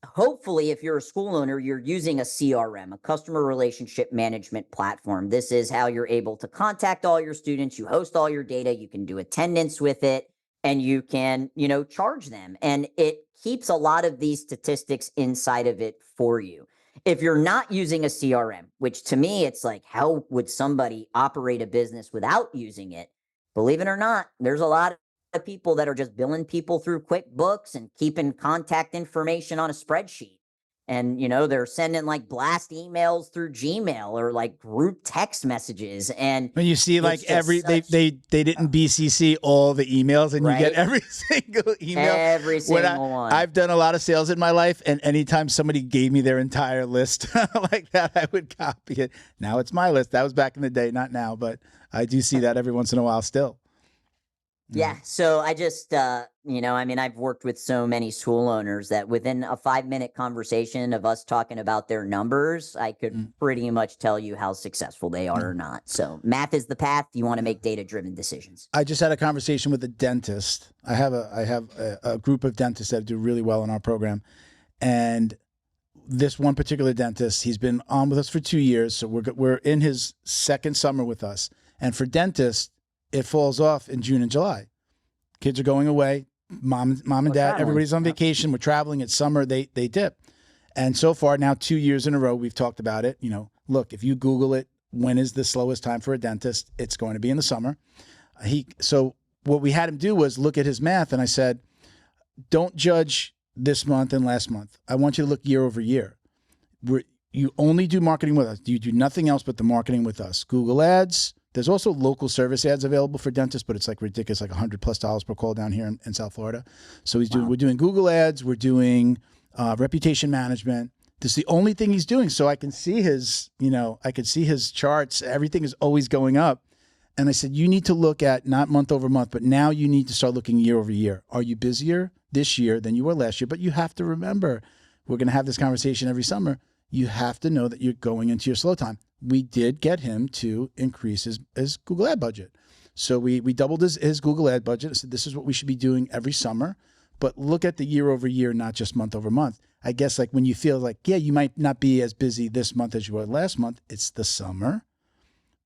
hopefully if you're a school owner, you're using a CRM, a customer relationship management platform. This is how you're able to contact all your students. You host all your data. You can do attendance with it, and you can, charge them. And it keeps a lot of these statistics inside of it for you. If you're not using a CRM, which to me, it's like, how would somebody operate a business without using it? Believe it or not, there's a lot of people that are just billing people through QuickBooks and keeping contact information on a spreadsheet. And, they're sending like blast emails through Gmail or like group text messages. And when you see like they didn't BCC all the emails, and you get every single email. Every single one. I've done a lot of sales in my life, and anytime somebody gave me their entire list like that, I would copy it. Now it's my list. That was back in the day, not now, but I do see that every once in a while still. Yeah. So I just, I've worked with so many school owners that within a 5-minute conversation of us talking about their numbers, I could pretty much tell you how successful they are or not. So math is the path. You want to make data-driven decisions. I just had a conversation with a dentist. I have a group of dentists that do really well in our program. And this one particular dentist, he's been on with us for 2 years. So we're in his second summer with us. And for dentists, it falls off in June and July. Kids are going away. Mom and dad, everybody's on vacation. We're traveling. It's summer. They dip. And so far now, 2 years in a row, we've talked about it. Look, if you Google it, when is the slowest time for a dentist? It's going to be in the summer. So what we had him do was look at his math, and I said, don't judge this month and last month. I want you to look year over year. You only do marketing with us. You do nothing else but the marketing with us. Google ads. There's also local service ads available for dentists, but it's like ridiculous, like $100+ per call down here in South Florida. So we're doing Google ads. We're doing reputation management. This is the only thing he's doing. So I can see I could see his charts. Everything is always going up. And I said, you need to look at not month over month, but now you need to start looking year over year. Are you busier this year than you were last year? But you have to remember, we're going to have this conversation every summer. You have to know that you're going into your slow time. We did get him to increase his Google ad budget. So we doubled his Google ad budget. I said, this is what we should be doing every summer. But look at the year over year, not just month over month. I guess like when you feel like, yeah, you might not be as busy this month as you were last month. It's the summer.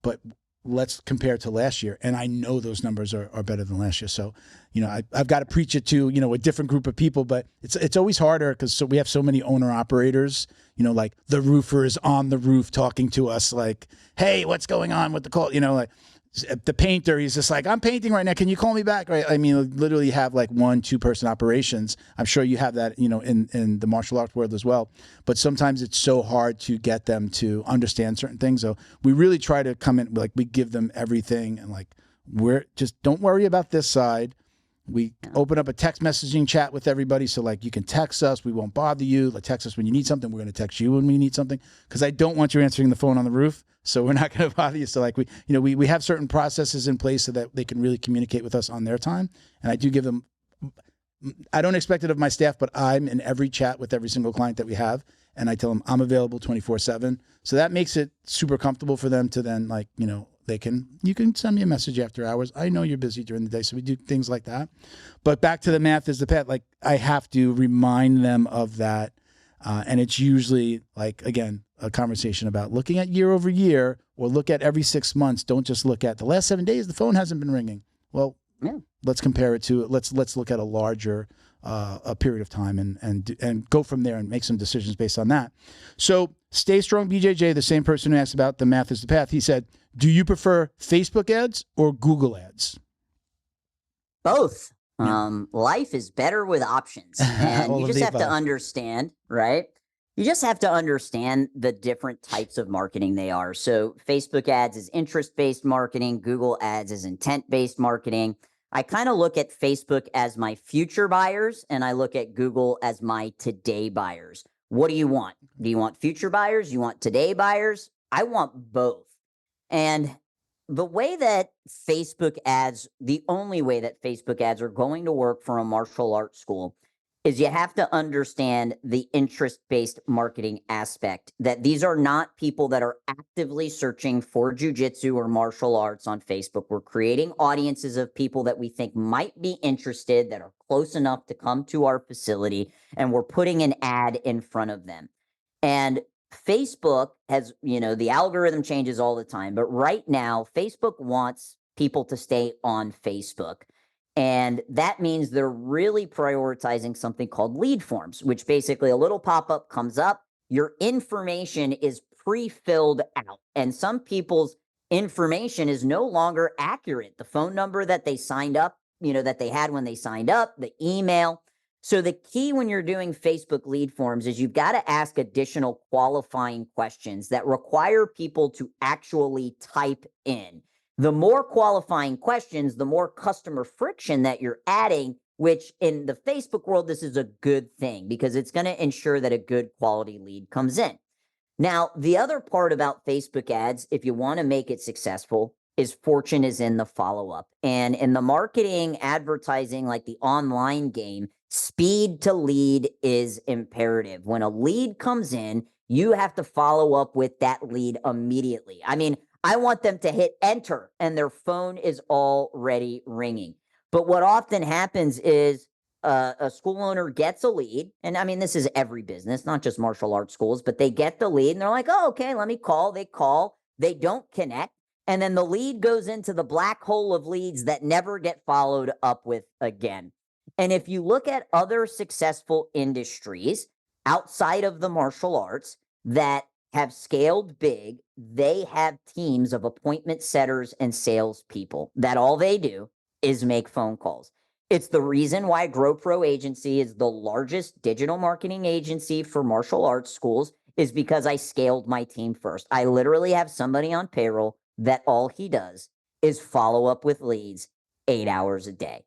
But let's compare to last year. And I know those numbers are better than last year. So, I've got to preach it to, a different group of people, but it's always harder because we have so many owner operators, like the roofer is on the roof talking to us like, hey, what's going on with the call? Like the painter, he's just like, I'm painting right now. Can you call me back? Right. I mean, literally have like 1-2 person operations. I'm sure you have that, in the martial arts world as well. But sometimes it's so hard to get them to understand certain things. So we really try to come in, like we give them everything and like, don't worry about this side. We open up a text messaging chat with everybody. So like you can text us. We won't bother you. Like text us when you need something. We're going to text you when we need something. Because I don't want you answering the phone on the roof. So we're not going to bother you. So like we have certain processes in place so that they can really communicate with us on their time. And I do give them, I don't expect it of my staff, but I'm in every chat with every single client that we have. And I tell them I'm available 24/7. So that makes it super comfortable for them to then like, you can send me a message after hours. I know you're busy during the day. So we do things like that. But back to the math is the pet. Like I have to remind them of that. And it's usually like, again, a conversation about looking at year over year or look at every 6 months. Don't just look at the last 7 days. The phone hasn't been ringing. Well, let's compare it to, let's look at a larger a period of time and go from there and make some decisions based on that. So Stay Strong BJJ, the same person who asked about the math is the path. He said, do you prefer Facebook ads or Google ads? Both. Life is better with options. And you just have to understand, right? You just have to understand the different types of marketing they are. So Facebook ads is interest-based marketing. Google ads is intent-based marketing. I kind of look at Facebook as my future buyers, and I look at Google as my today buyers. What do you want? Do you want future buyers? You want today buyers? I want both. And the way that Facebook ads, the only way that Facebook ads are going to work for a martial arts school is you have to understand the interest-based marketing aspect, that these are not people that are actively searching for jiu-jitsu or martial arts on Facebook. We're creating audiences of people that we think might be interested, that are close enough to come to our facility, and we're putting an ad in front of them. And Facebook has, the algorithm changes all the time, but right now, Facebook wants people to stay on Facebook. And that means they're really prioritizing something called lead forms, which basically a little pop-up comes up. Your information is pre-filled out. And some people's information is no longer accurate. The phone number that they signed up, that they had when they signed up, the email. So the key when you're doing Facebook lead forms is you've got to ask additional qualifying questions that require people to actually type in. The more qualifying questions, the more customer friction that you're adding, which in the Facebook world, this is a good thing because it's going to ensure that a good quality lead comes in. Now, the other part about Facebook ads, if you want to make it successful, is fortune is in the follow-up. And in the marketing, advertising, like the online game, speed to lead is imperative. When a lead comes in, you have to follow up with that lead immediately. I mean, I want them to hit enter and their phone is already ringing. But what often happens is a school owner gets a lead. And I mean, this is every business, not just martial arts schools, but they get the lead and they're like, oh, okay, let me call. They call, they don't connect. And then the lead goes into the black hole of leads that never get followed up with again. And if you look at other successful industries outside of the martial arts that have scaled big, they have teams of appointment setters and salespeople that all they do is make phone calls. It's the reason why Gro Pro Agency is the largest digital marketing agency for martial arts schools, is because I scaled my team first. I literally have somebody on payroll that all he does is follow up with leads 8 hours a day.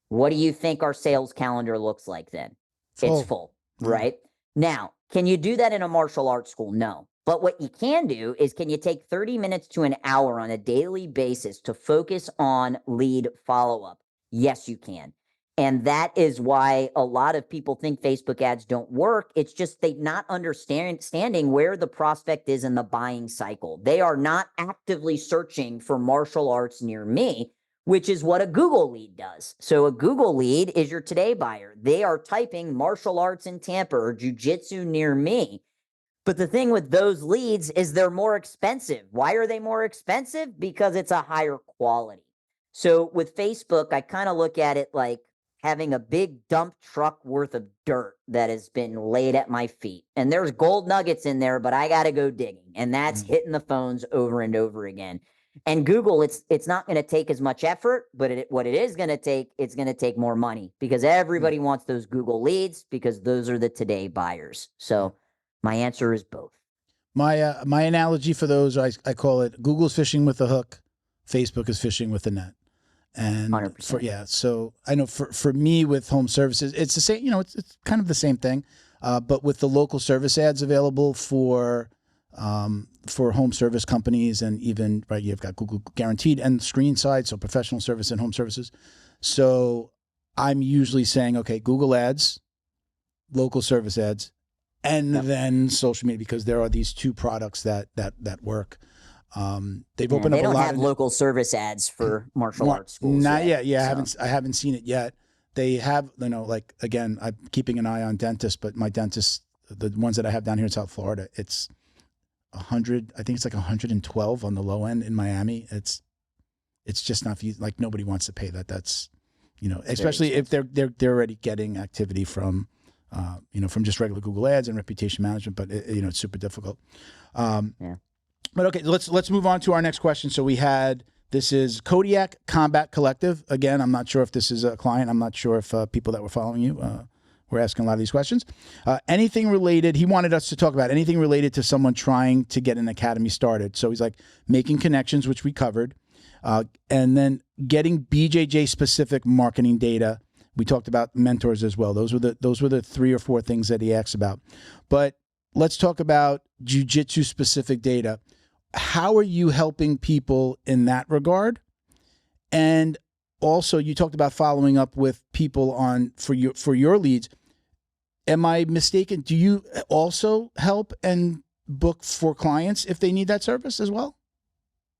What do you think our sales calendar looks like then? It's full, right? Now, can you do that in a martial arts school? No. But what you can do is, can you take 30 minutes to an hour on a daily basis to focus on lead follow-up? Yes, you can. And that is why a lot of people think Facebook ads don't work. It's just they not understanding where the prospect is in the buying cycle. They are not actively searching for martial arts near me, which is what a Google lead does. So a Google lead is your today buyer. They are typing martial arts in Tampa or jiu-jitsu near me. But the thing with those leads is they're more expensive. Why are they more expensive? Because it's a higher quality. So with Facebook, I kind of look at it like having a big dump truck worth of dirt that has been laid at my feet. And there's gold nuggets in there, but I got to go digging. And that's hitting the phones over and over again. And Google, it's not going to take as much effort, but what it is going to take, it's going to take more money, because everybody wants those Google leads, because those are the today buyers. So my answer is both. My analogy for those, I call it Google's fishing with a hook, Facebook is fishing with a net. And 100%. So I know for me with home services, it's the same, it's kind of the same thing. But with the local service ads available for home service companies, and even, right, you've got Google Guaranteed and Screen Side, so professional service and home services. So I'm usually saying, okay, Google ads, local service ads, and then social media, because there are these two products that work. They've opened up a lot. They don't have local service ads for martial arts schools. Not yet. Yeah, so. I haven't seen it yet. They have, like, again, I'm keeping an eye on dentists, but my dentists, the ones that I have down here in South Florida, it's 100. I think it's like 112 on the low end in Miami. It's just not, like, nobody wants to pay that. That's, especially if they're already getting activity from, from just regular Google ads and reputation management. But it's super difficult. But okay, let's move on to our next question. So this is Kodiak Combat Collective. Again, I'm not sure if this is a client. I'm not sure if people that were following you were asking a lot of these questions. Anything related, he wanted us to talk about anything related to someone trying to get an academy started. So he's like, making connections, which we covered, and then getting BJJ specific marketing data. We talked about mentors as well. Those were the 3 or 4 things that he asked about. But let's talk about jiu-jitsu specific data. How are you helping people in that regard? And also, you talked about following up with people for your leads. Am I mistaken? Do you also help and book for clients if they need that service as well?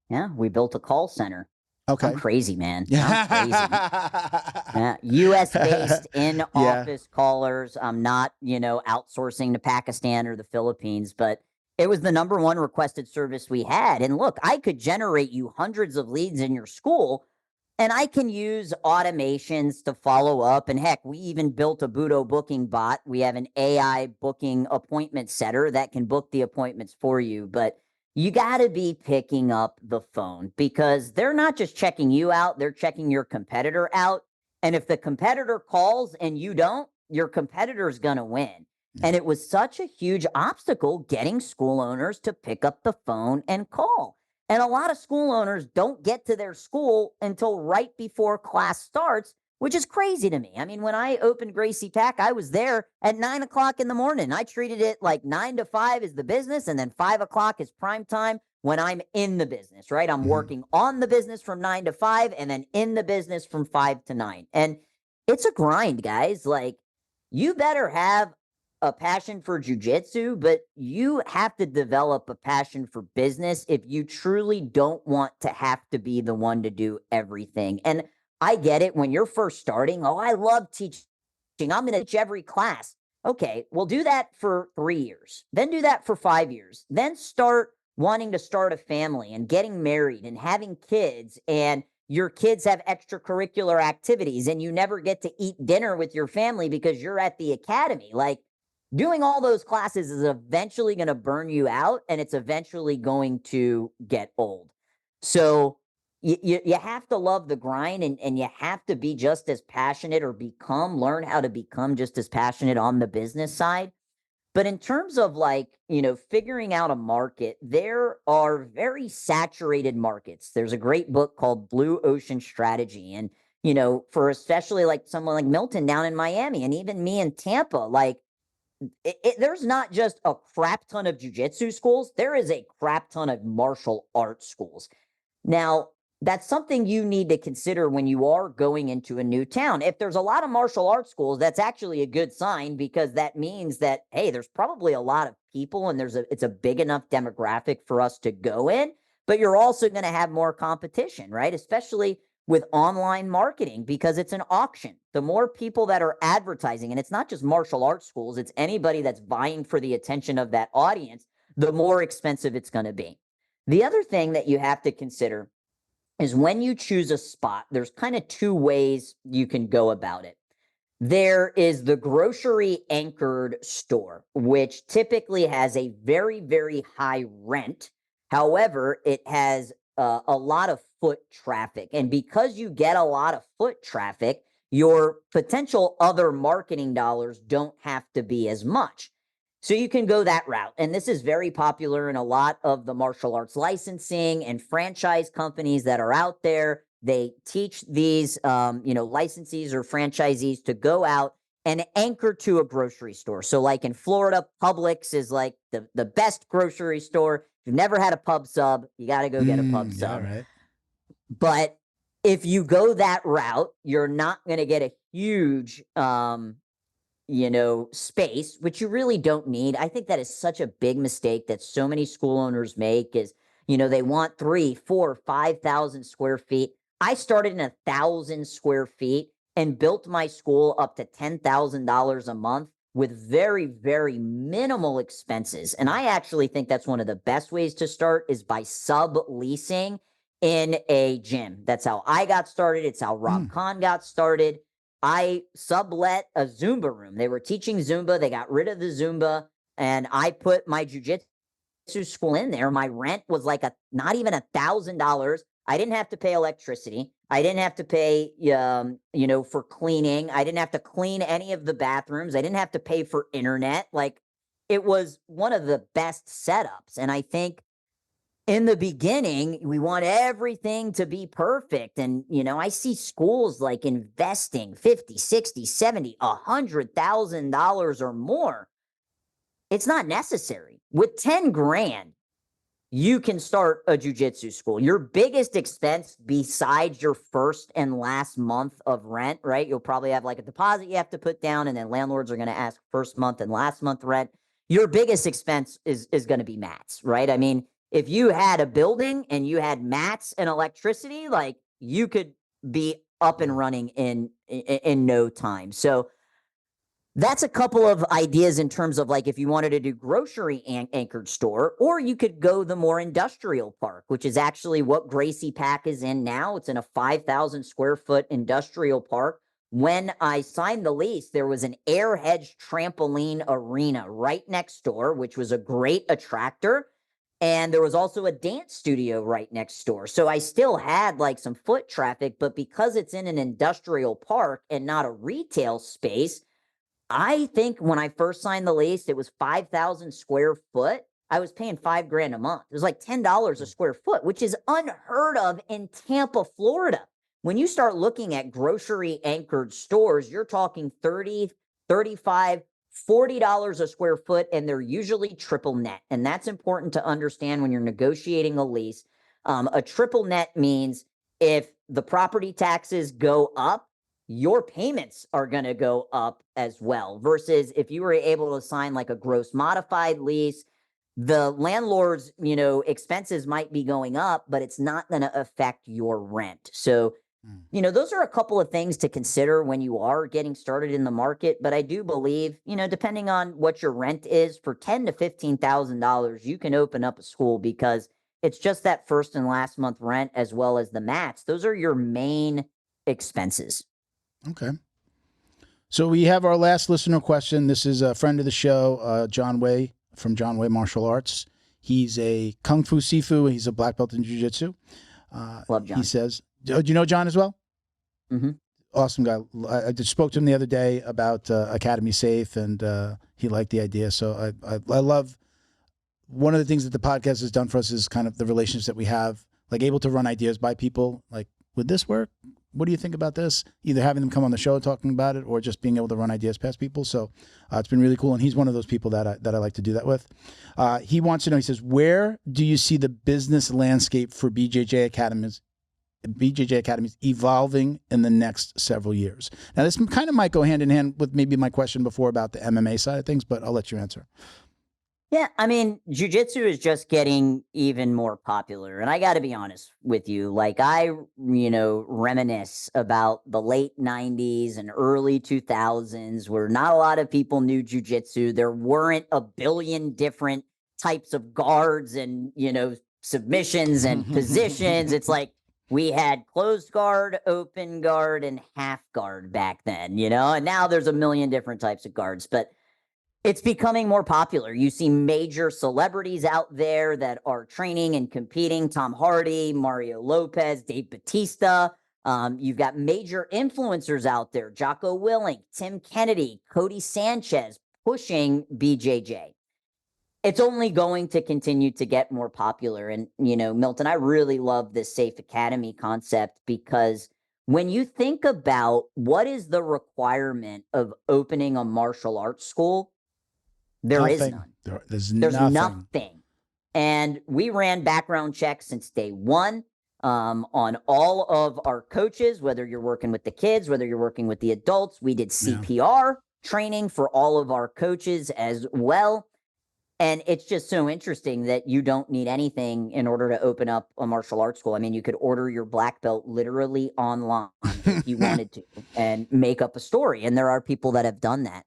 Yeah, we built a call center. Okay. I'm crazy, man. I'm crazy. Yeah, U.S.-based in-office callers. I'm not, outsourcing to Pakistan or the Philippines, but it was the #1 requested service we had. And look, I could generate you hundreds of leads in your school, and I can use automations to follow up. And heck, we even built a Budo booking bot. We have an AI booking appointment setter that can book the appointments for you. But you got to be picking up the phone, because they're not just checking you out, they're checking your competitor out. And if the competitor calls and you don't, your competitor's going to win. And it was such a huge obstacle getting school owners to pick up the phone and call. And a lot of school owners don't get to their school until right before class starts, which is crazy to me. I mean, when I opened Gracia Pac, I was there at 9 o'clock in the morning. I treated it like 9 to 5 is the business, and then 5 o'clock is prime time when I'm in the business, right? I'm working on the business from 9 to 5 and then in the business from 5 to 9. And it's a grind, guys. Like, you better have a passion for jiu-jitsu, but you have to develop a passion for business if you truly don't want to have to be the one to do everything. And I get it when you're first starting. Oh, I love teaching. I'm going to teach every class. Okay, well, do that for 3 years. Then do that for 5 years. Then start wanting to start a family and getting married and having kids, and your kids have extracurricular activities and you never get to eat dinner with your family because you're at the academy. Like, Doing all those classes is eventually going to burn you out, and it's eventually going to get old. So you have to love the grind, and you have to be just as passionate or learn how to become just as passionate on the business side. But in terms of figuring out a market, there are very saturated markets. There's a great book called Blue Ocean Strategy. And, for especially like someone like Milton down in Miami, and even me in Tampa, there's not just a crap ton of jiu-jitsu schools. There is a crap ton of martial arts schools. Now, that's something you need to consider when you are going into a new town. If there's a lot of martial arts schools, that's actually a good sign, because that means that, hey, there's probably a lot of people and it's a big enough demographic for us to go in, but you're also going to have more competition, right? Especially with online marketing, because it's an auction. The more people that are advertising, and it's not just martial arts schools, it's anybody that's vying for the attention of that audience, the more expensive it's going to be. The other thing that you have to consider is when you choose a spot, there's kind of two ways you can go about it. There is the grocery anchored store, which typically has a very, very high rent. However, it has a lot of foot traffic. And because you get a lot of foot traffic, your potential other marketing dollars don't have to be as much. So you can go that route. And this is very popular in a lot of the martial arts licensing and franchise companies that are out there. They teach these, licensees or franchisees to go out and anchor to a grocery store. So like in Florida, Publix is like the best grocery store. If you've never had a pub sub, you got to go get a pub sub. Right. But if you go that route, you're not going to get a huge space, which you really don't need. I think that is such a big mistake that so many school owners make is, they want 3, 4, 5,000 square feet. I started in 1,000 square feet and built my school up to $10,000 a month with very, very minimal expenses. And I actually think that's one of the best ways to start, is by subleasing in a gym. That's how I got started. It's how Rob Kahn got started. I sublet a Zumba room. They were teaching Zumba. They got rid of the Zumba, and I put my jiu-jitsu school in there. My rent was not even $1,000. I didn't have to pay electricity. I didn't have to pay, for cleaning. I didn't have to clean any of the bathrooms. I didn't have to pay for internet. It was one of the best setups. And I think in the beginning, we want everything to be perfect. And, I see schools investing $50, $60, $70, $100,000 or more. It's not necessary. With 10 grand, you can start a jiu-jitsu school. Your biggest expense besides your first and last month of rent, right? You'll probably have a deposit you have to put down, and then landlords are going to ask first month and last month rent. Your biggest expense is going to be mats, right? I mean, if you had a building and you had mats and electricity, you could be up and running in no time. So that's a couple of ideas in terms of if you wanted to do grocery anchored store, or you could go the more industrial park, which is actually what Gracia Pac is in now. It's in a 5,000 square foot industrial park. When I signed the lease, there was an air-hedged trampoline arena right next door, which was a great attractor. And there was also a dance studio right next door. So I still had some foot traffic, but because it's in an industrial park and not a retail space, I think when I first signed the lease, it was 5,000 square foot. I was paying $5,000 a month. It was $10 a square foot, which is unheard of in Tampa, Florida. When you start looking at grocery anchored stores, you're talking $30, $35, $40 a square foot, and they're usually triple net. And that's important to understand when you're negotiating a lease. A triple net means if the property taxes go up, your payments are going to go up as well, versus if you were able to sign a gross modified lease, the landlord's, expenses might be going up, but it's not going to affect your rent. So, those are a couple of things to consider when you are getting started in the market. But I do believe, depending on what your rent is, for $10,000 to $15,000, you can open up a school, because it's just that first and last month rent as well as the mats. Those are your main expenses. Okay. So we have our last listener question. This is a friend of the show, John Way from John Way Martial Arts. He's a Kung Fu Sifu. He's a black belt in jiu-jitsu. Love John. He says, do you know John as well? Mm-hmm. Awesome guy. I just spoke to him the other day about Academy Safe, and he liked the idea. So I love, one of the things that the podcast has done for us is kind of the relationships that we have, like able to run ideas by people. Like, would this work? What do you think about this? Either having them come on the show talking about it, or just being able to run ideas past people. So it's been really cool, and he's one of those people that I like to do that with. He wants to know. He says, "Where do you see the business landscape for BJJ academies evolving in the next several years?" Now, this kind of might go hand in hand with maybe my question before about the MMA side of things, but I'll let you answer. Yeah, I mean, jiu-jitsu is just getting even more popular. And I got to be honest with you, like I reminisce about the late 90s and early 2000s where not a lot of people knew jiu-jitsu. There weren't a billion different types of guards and, submissions and positions. It's like we had closed guard, open guard, and half guard back then, and now there's a million different types of guards. But it's becoming more popular. You see major celebrities out there that are training and competing. Tom Hardy, Mario Lopez, Dave Bautista. You've got major influencers out there. Jocko Willink, Tim Kennedy, Cody Sanchez pushing BJJ. It's only going to continue to get more popular. And, Milton, I really love this Safe Academy concept because when you think about what is the requirement of opening a martial arts school, there is none. There's nothing. And we ran background checks since day one on all of our coaches, whether you're working with the kids, whether you're working with the adults. We did CPR training for all of our coaches as well. And it's just so interesting that you don't need anything in order to open up a martial arts school. I mean, you could order your black belt literally online if you wanted to and make up a story. And there are people that have done that.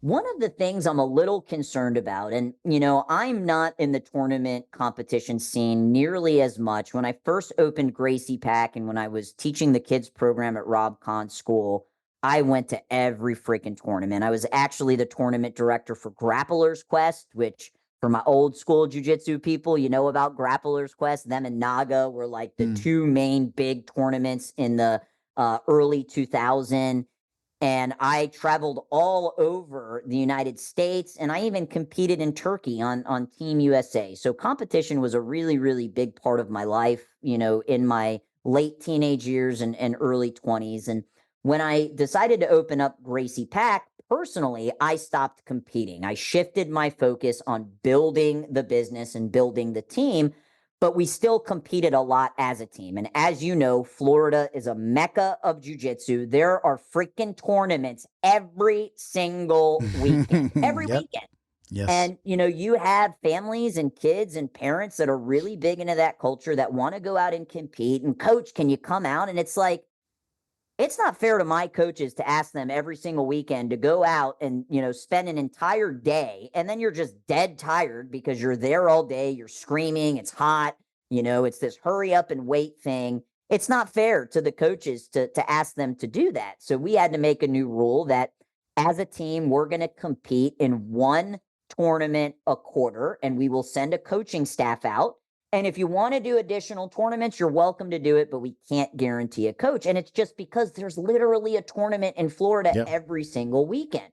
One of the things I'm a little concerned about, and, I'm not in the tournament competition scene nearly as much. When I first opened Gracia Pac and when I was teaching the kids program at Rob Kahn's school, I went to every freaking tournament. I was actually the tournament director for Grappler's Quest, which for my old school jiu-jitsu people, about Grappler's Quest. Them and Naga were like the two main big tournaments in the early 2000s. And I traveled all over the United States, and I even competed in Turkey on Team USA. So competition was a really, really big part of my life, in my late teenage years and early 20s. And when I decided to open up Gracia Pac, personally, I stopped competing. I shifted my focus on building the business and building the team. But we still competed a lot as a team. And as you know, Florida is a mecca of jiu-jitsu. There are freaking tournaments every single weekend, every weekend. Yes. And, you have families and kids and parents that are really big into that culture that want to go out and compete. And coach, can you come out? And it's like, it's not fair to my coaches to ask them every single weekend to go out and, spend an entire day. And then you're just dead tired because you're there all day. You're screaming. It's hot. It's this hurry up and wait thing. It's not fair to the coaches to ask them to do that. So we had to make a new rule that as a team, we're going to compete in one tournament a quarter, and we will send a coaching staff out. And if you want to do additional tournaments, you're welcome to do it, but we can't guarantee a coach. And it's just because there's literally a tournament in Florida every single weekend.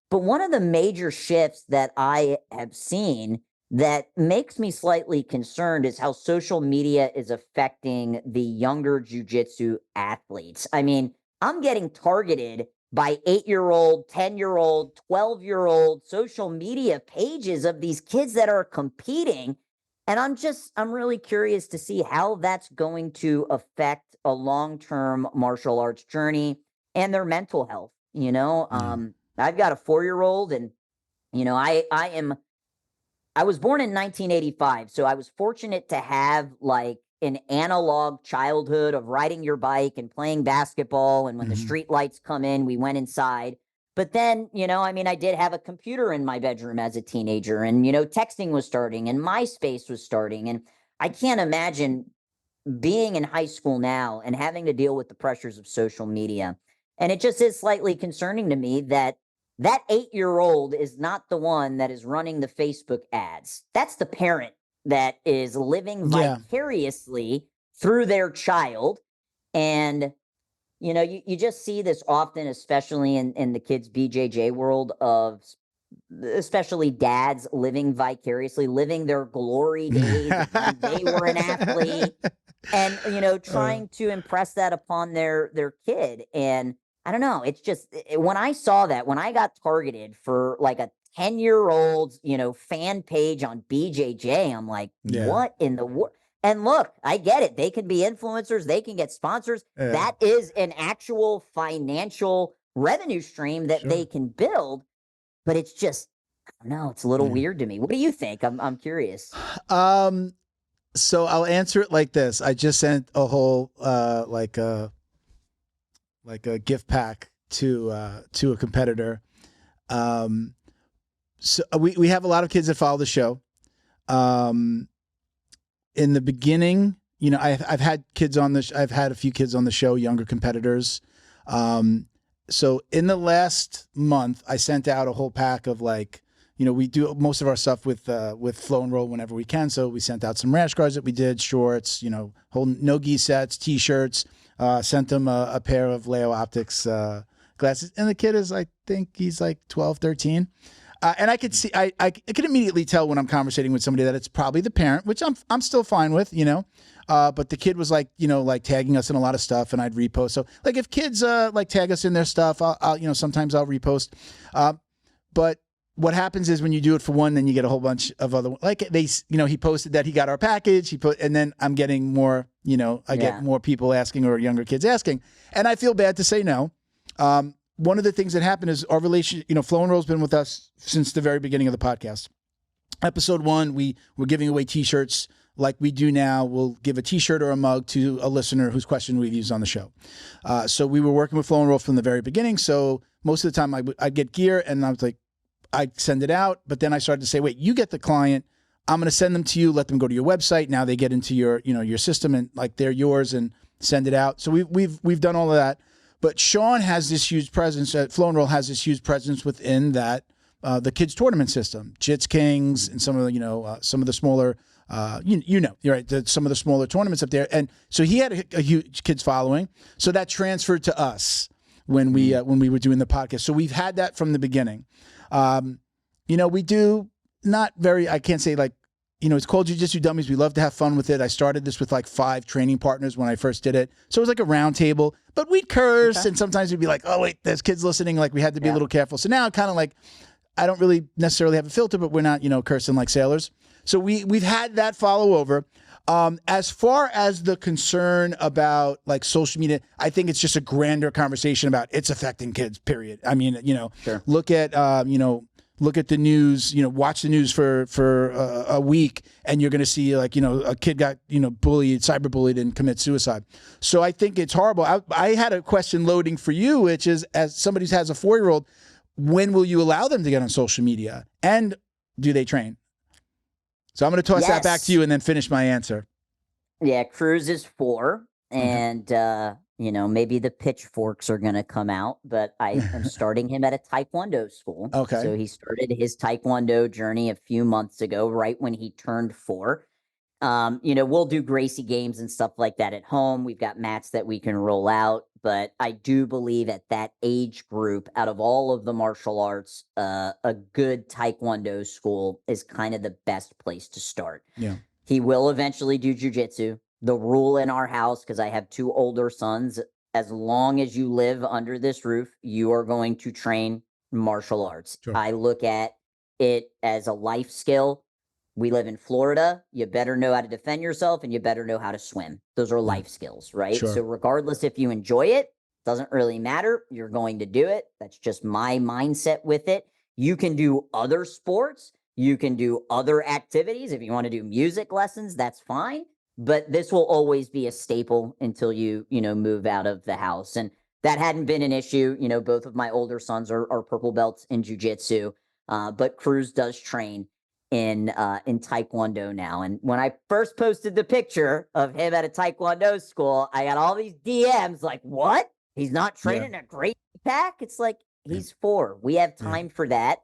But one of the major shifts that I have seen that makes me slightly concerned is how social media is affecting the younger jiu-jitsu athletes. I mean, I'm getting targeted by 8-year-old, 10-year-old, 12-year-old social media pages of these kids that are competing. And I'm really curious to see how that's going to affect a long-term martial arts journey and their mental health. I've got a 4-year-old, and, I was born in 1985. So I was fortunate to have like an analog childhood of riding your bike and playing basketball. And when the street lights come in, we went inside. But then, I did have a computer in my bedroom as a teenager, and, texting was starting and MySpace was starting. And I can't imagine being in high school now and having to deal with the pressures of social media And it just is slightly concerning to me that that 8-year-old is not the one that is running the Facebook ads. That's the parent that is living vicariously through their child. And, you know, you just see this often, especially in the kids' BJJ world, of especially dads living vicariously, living their glory days of when they were an athlete, and, you know, trying to impress that upon their kid. And I don't know, it's just, when I saw that, when I got targeted for like a 10-year-old, you know, fan page on BJJ, I'm like, what in the world? And look, I get it. They can be influencers. They can get sponsors. That is an actual financial revenue stream that they can build. But it's just, I don't know, it's a little weird to me. What do you think? I'm curious. So I'll answer it like this. I just sent a whole like a gift pack to a competitor. So we have a lot of kids that follow the show. In the beginning, you know, I've had kids on I've had a few kids on the show, younger competitors. So in the last month, I sent out a whole pack of, like, you know, we do most of our stuff with Flow and Roll whenever we can. So we sent out some rash guards that we did, shorts, you know, whole no-gi sets, T-shirts, sent them a pair of Leo Optics glasses. And the kid is, I think he's like 12, 13. And I could see, I could immediately tell when I'm conversating with somebody that it's probably the parent, which I'm still fine with, you know. But the kid was, like, you know, like tagging us in a lot of stuff, and I'd repost. So, like, if kids like tag us in their stuff, I'll you know, sometimes I'll repost. But what happens is when you do it for one, then you get a whole bunch of other, like, they, you know, he posted that he got our package. And then I'm getting more, you know, I get more people asking, or younger kids asking, and I feel bad to say no. One of the things that happened is our relationship, you know, Flow and Roll's been with us since the very beginning of the podcast. Episode 1, we were giving away T-shirts like we do now. We'll give a T-shirt or a mug to a listener whose question we've used on the show. So we were working with Flow and Roll from the very beginning. So most of the time I'd get gear, and I was like, I'd send it out. But then I started to say, wait, you get the client. I'm going to send them to you. Let them go to your website. Now they get into your, you know, your system, and, like, they're yours, and send it out. So we've done all of that. But Sean has this huge presence. Flow and Roll has this huge presence within that the kids tournament system, Jits Kings, and some of the, you know, some of the smaller, you know, you're right, some of the smaller tournaments up there. And so he had a huge kids following. So that transferred to us when we were doing the podcast. So we've had that from the beginning. You know, we do not very, I can't say, like, you know, it's called Jiu-Jitsu Dummies. We love to have fun with it. I started this with like 5 training partners when I first did it. So it was like a round table, but we'd curse, and sometimes we'd be like, oh, wait, there's kids listening. Like, we had to be a little careful. So now kind of like, I don't really necessarily have a filter, but we're not, you know, cursing like sailors. So we've had that follow over. As far as the concern about, like, social media, I think it's just a grander conversation about it's affecting kids, period. I mean, you know, look at the news, you know, watch the news for a week, and you're going to see, like, you know, a kid got, you know, bullied, cyberbullied, and commit suicide. So I think it's horrible. I had a question loading for you, which is, as somebody who has a 4-year-old, when will you allow them to get on social media, and do they train? So I'm going to toss that back to you and then finish my answer. Yeah, Cruz is 4, and you know, maybe the pitchforks are going to come out, but I am starting him at a Taekwondo school. Okay. So he started his Taekwondo journey a few months ago, right when he turned 4. You know, we'll do Gracie games and stuff like that at home. We've got mats that we can roll out, but I do believe at that age group, out of all of the martial arts, a good Taekwondo school is kind of the best place to start. Yeah. He will eventually do jiu-jitsu. The rule in our house, because I have 2 older sons, as long as you live under this roof, you are going to train martial arts. Sure. I look at it as a life skill. We live in Florida. You better know how to defend yourself, and you better know how to swim. Those are life skills, right? Sure. So regardless if you enjoy it, doesn't really matter. You're going to do it. That's just my mindset with it. You can do other sports. You can do other activities. If you want to do music lessons, that's fine. But this will always be a staple until you move out of the house. And that hadn't been an issue. You know, both of my older sons are purple belts in jiu-jitsu, but Cruz does train in Taekwondo now. And when I first posted the picture of him at a Taekwondo school, I got all these DMs like, what? he's not training a great pack. It's like, he's 4. We have time for that.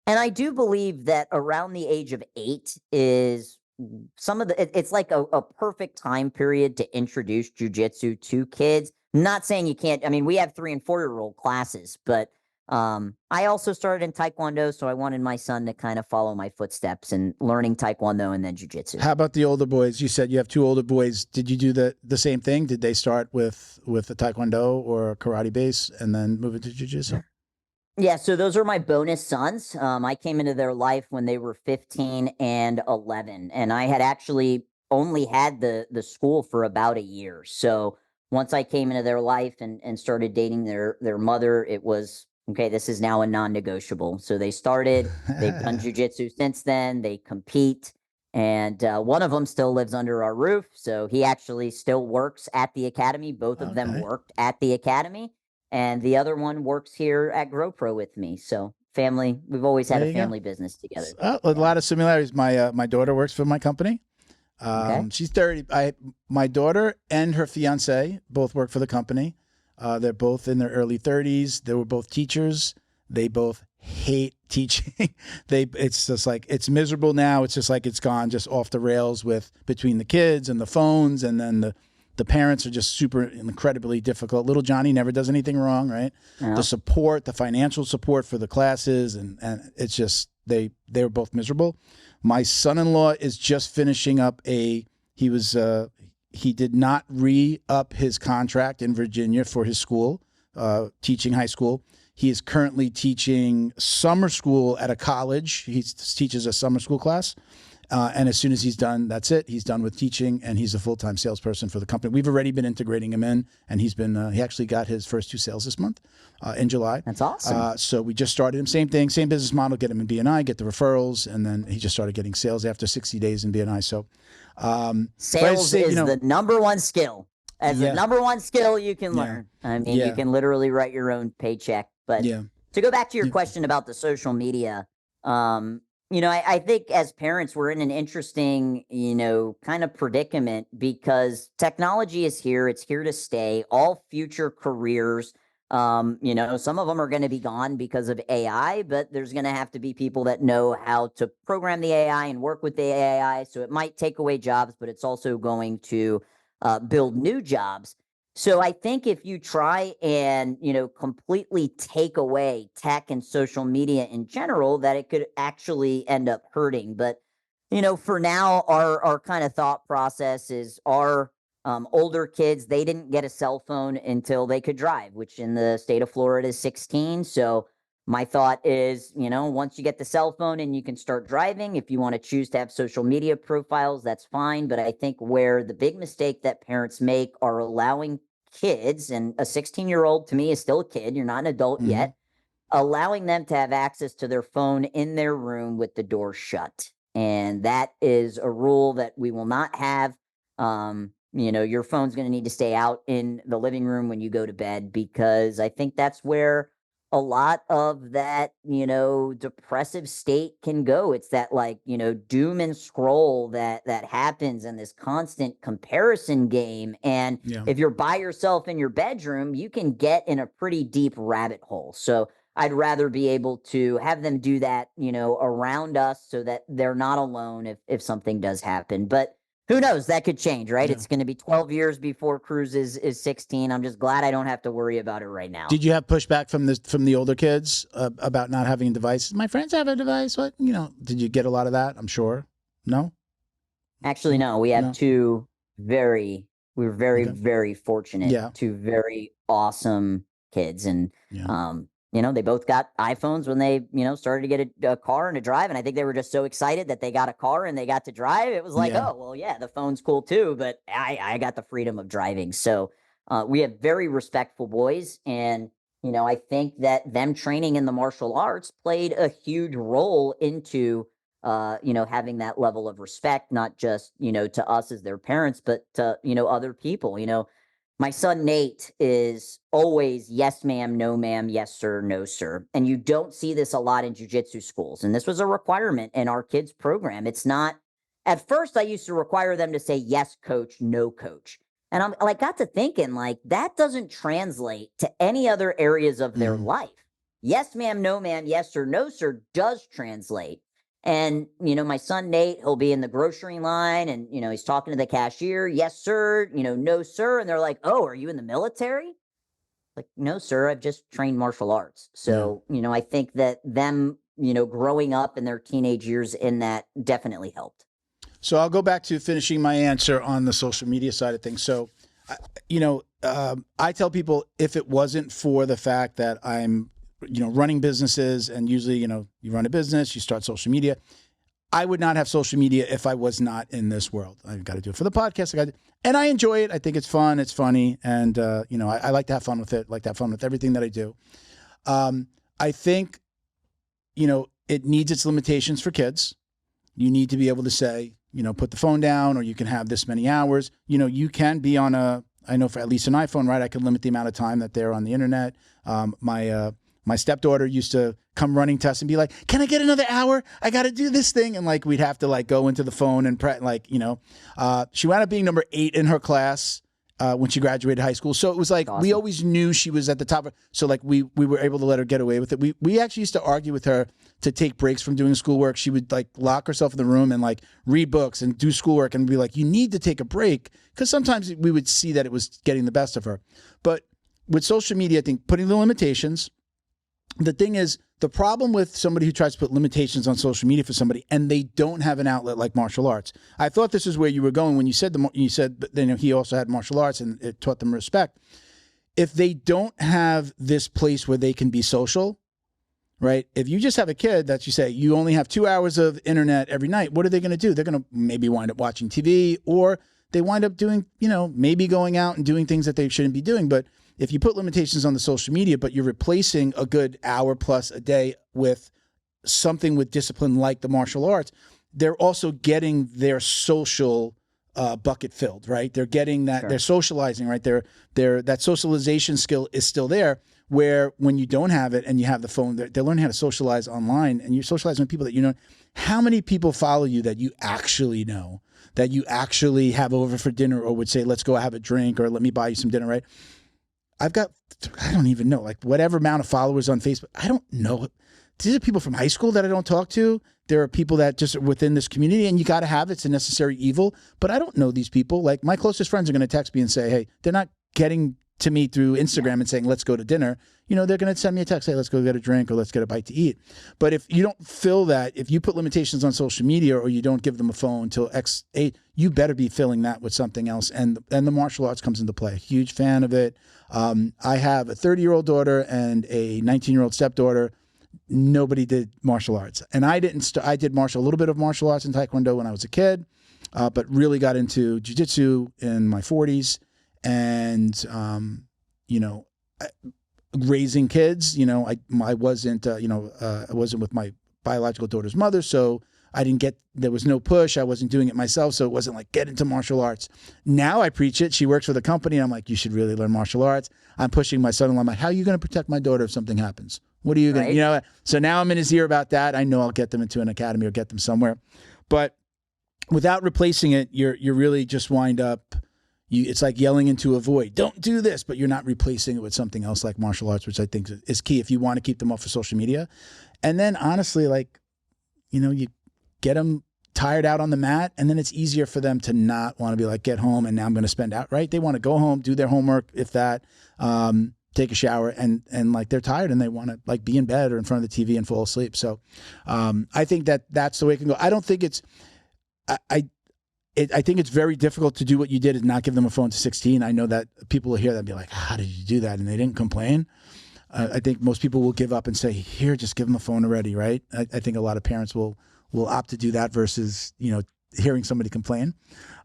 And I do believe that around the age of 8 is it's like a perfect time period to introduce jujitsu to kids. Not saying you can't. I mean, we have 3 and 4-year-old classes, but I also started in Taekwondo, so I wanted my son to kind of follow my footsteps in learning Taekwondo and then jujitsu. How about the older boys? You said you have 2 older boys. Did you do the same thing? Did they start with the Taekwondo or a karate base and then move into jiu-jitsu? Yeah, so those are my bonus sons. I came into their life when they were 15 and 11, and I had actually only had the school for about a year. So once I came into their life and started dating their mother, it was, okay, this is now a non-negotiable. So they started, they've done jujitsu since then, they compete, and one of them still lives under our roof. So he actually still works at the academy. Both of them worked at the academy. And the other one works here at Gro Pro with me. So family, we've always had a family business together. A lot of similarities. My daughter works for my company. She's 30. My daughter and her fiance both work for the company. They're both in their early 30s. They were both teachers. They both hate teaching. It's just like, it's miserable now. It's just like, it's gone just off the rails between the kids and the phones, and then the parents are just super incredibly difficult. Little Johnny never does anything wrong, right? Yeah. The support, the financial support for the classes, and it's just, they were both miserable. My son-in-law is just finishing up he did not re-up his contract in Virginia for his school, teaching high school. He is currently teaching summer school at a college. He teaches a summer school class. And as soon as he's done, that's it. He's done with teaching, and he's a full-time salesperson for the company. We've already been integrating him in, and he actually got his first 2 sales this month in July. That's awesome. So we just started him. Same thing, same business model, get him in BNI, get the referrals, and then he just started getting sales after 60 days in BNI. So sales is the number one skill. The number one skill you can learn. I mean, you can literally write your own paycheck. But to go back to your question about the social media, I think as parents, we're in an interesting, kind of predicament, because technology is here. It's here to stay. All future careers, some of them are going to be gone because of AI, but there's going to have to be people that know how to program the AI and work with the AI. So it might take away jobs, but it's also going to build new jobs. So I think if you try and, completely take away tech and social media in general, that it could actually end up hurting. But, for now, our kind of thought process is our older kids, they didn't get a cell phone until they could drive, which in the state of Florida is 16. So my thought is, once you get the cell phone and you can start driving, if you want to choose to have social media profiles, that's fine. But I think where the big mistake that parents make are allowing kids, and a 16-year-old to me is still a kid, you're not an adult yet, allowing them to have access to their phone in their room with the door shut. And that is a rule that we will not have. Your phone's going to need to stay out in the living room when you go to bed, because I think that's where a lot of that, depressive state can go. It's that doom and scroll that happens in this constant comparison game. And if you're by yourself in your bedroom, you can get in a pretty deep rabbit hole. So I'd rather be able to have them do that, around us, so that they're not alone if something does happen. But who knows? That could change, right? It's going to be 12 years before Cruz is 16. I'm just glad I don't have to worry about it right now. Did you have pushback from the older kids about not having a device? My friends have a device. What, did you get a lot of that? I'm sure. No? Actually, no. We have two very fortunate, 2 very awesome kids. And, they both got iPhones when they, started to get a car and to drive. And I think they were just so excited that they got a car and they got to drive. It was like, oh, well, the phone's cool too, but I got the freedom of driving. So we have very respectful boys. And, I think that them training in the martial arts played a huge role into, having that level of respect, not just, to us as their parents, but to, other people. My son, Nate, is always yes, ma'am, no, ma'am, yes, sir, no, sir. And you don't see this a lot in jiu-jitsu schools. And this was a requirement in our kids' program. It's not, at first, I used to require them to say yes, coach, no, coach. And I'm like, got to thinking, like, that doesn't translate to any other areas of their life. Yes, ma'am, no, ma'am, yes, sir, no, sir does translate. And, my son, Nate, he'll be in the grocery line and, he's talking to the cashier. Yes, sir, no, sir. And they're like, oh, are you in the military? Like, no, sir, I've just trained martial arts. So, I think that them, growing up in their teenage years in that definitely helped. So I'll go back to finishing my answer on the social media side of things. So, I tell people, if it wasn't for the fact that I'm, running businesses, and usually, you run a business, you start social media, I would not have social media if I was not in this world. I've got to do it for the podcast. And I enjoy it. I think it's fun. It's funny. And, I like to have fun with it. Like to have fun with everything that I do. I think, it needs its limitations for kids. You need to be able to say, put the phone down, or you can have this many hours. You can be on I know for at least an iPhone, right? I can limit the amount of time that they're on the internet. My stepdaughter used to come running to us and be like, can I get another hour? I got to do this thing. And we'd have to go into the phone and she wound up being number 8 in her class when she graduated high school. So it was awesome. We always knew she was at the top. So we were able to let her get away with it. We actually used to argue with her to take breaks from doing schoolwork. She would lock herself in the room and read books and do schoolwork and be like, you need to take a break. Because sometimes we would see that it was getting the best of her. But with social media, I think putting the limitations, the thing is, the problem with somebody who tries to put limitations on social media for somebody and they don't have an outlet like martial arts. I thought this is where you were going when you said he also had martial arts and it taught them respect. If they don't have this place where they can be social, right? If you just have a kid that you say you only have 2 hours of internet every night, what are they going to do? They're going to maybe wind up watching TV, or they wind up doing, maybe going out and doing things that they shouldn't be doing. But if you put limitations on the social media, but you're replacing a good hour plus a day with something with discipline like the martial arts, they're also getting their social bucket filled, right? They're getting that, They're socializing, right? That socialization skill is still there, where when you don't have it and you have the phone, they're learning how to socialize online, and you're socializing with people that you know. How many people follow you that you actually know, that you actually have over for dinner, or would say, let's go have a drink, or let me buy you some dinner, right? I've got, I don't even know, whatever amount of followers on Facebook. I don't know. These are people from high school that I don't talk to. There are people that just are within this community, and you got to have it. It's a necessary evil. But I don't know these people. My closest friends are going to text me and say, hey, they're not getting to me through Instagram and saying, let's go to dinner. They're going to send me a text, hey, let's go get a drink, or let's get a bite to eat. But if you don't fill that, if you put limitations on social media, or you don't give them a phone until X8, you better be filling that with something else. And the martial arts comes into play. Huge fan of it. I have a 30-year-old daughter and a 19-year-old stepdaughter. Nobody did martial arts. And I didn't. I did a little bit of martial arts and taekwondo when I was a kid, but really got into jiu-jitsu in my 40s. And, raising kids, I wasn't, I wasn't with my biological daughter's mother. So there was no push. I wasn't doing it myself. So it wasn't get into martial arts. Now I preach it. She works for the company. And I'm like, you should really learn martial arts. I'm pushing my son-in-law. I'm like, how are you going to protect my daughter if something happens? What are you going to, so now I'm in his ear about that. I know I'll get them into an academy or get them somewhere, but without replacing it, you're really just wind up, it's like yelling into a void. Don't do this, but you're not replacing it with something else like martial arts, which I think is key if you want to keep them off of social media. And then honestly, you get them tired out on the mat, and then it's easier for them to not want to be get home and now I'm going to spend out, right? They want to go home, do their homework, if that, take a shower, and they're tired and they want to be in bed or in front of the TV and fall asleep. So I think that's the way it can go. I don't think I think it's very difficult to do what you did and not give them a phone to 16. I know that people will hear that and be like, how did you do that? And they didn't complain. I think most people will give up and say, here, just give them a phone already, right? I think a lot of parents will opt to do that versus, hearing somebody complain.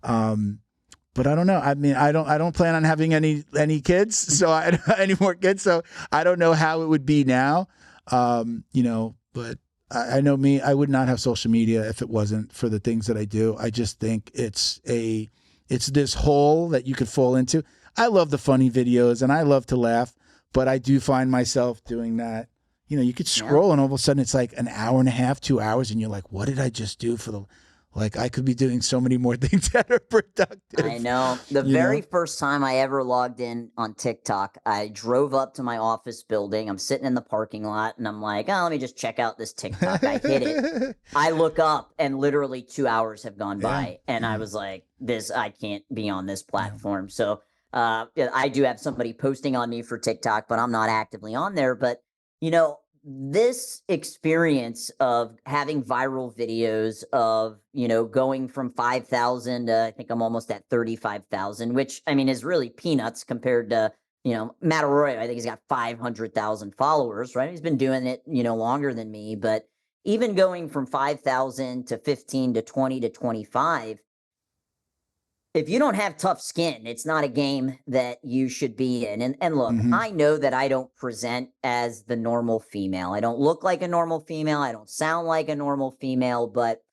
But I don't know. I mean, I don't plan on having any kids, so any more kids. So I don't know how it would be now, but I know me, I would not have social media if it wasn't for the things that I do. I just think it's this hole that you could fall into. I love the funny videos and I love to laugh, but I do find myself doing that. You could scroll and all of a sudden it's like an hour and a half, 2 hours, and you're like, what did I just do for the like I could be doing so many more things that are productive. I know. The very first time I ever logged in on TikTok, I drove up to my office building. I'm sitting in the parking lot and I'm like, oh, let me just check out this TikTok. I hit it. I look up and literally 2 hours have gone by. And I was like, I can't be on this platform. So I do have somebody posting on me for TikTok, but I'm not actively on there. But, this experience of having viral videos of, going from 5,000 to I think I'm almost at 35,000, which I mean is really peanuts compared to, Matt Arroyo. I think he's got 500,000 followers, right? He's been doing it, longer than me, but even going from 5,000 to 15 to 20 to 25, if you don't have tough skin, it's not a game that you should be in. And look, I know that I don't present as the normal female. I don't look like a normal female. I don't sound like a normal female, but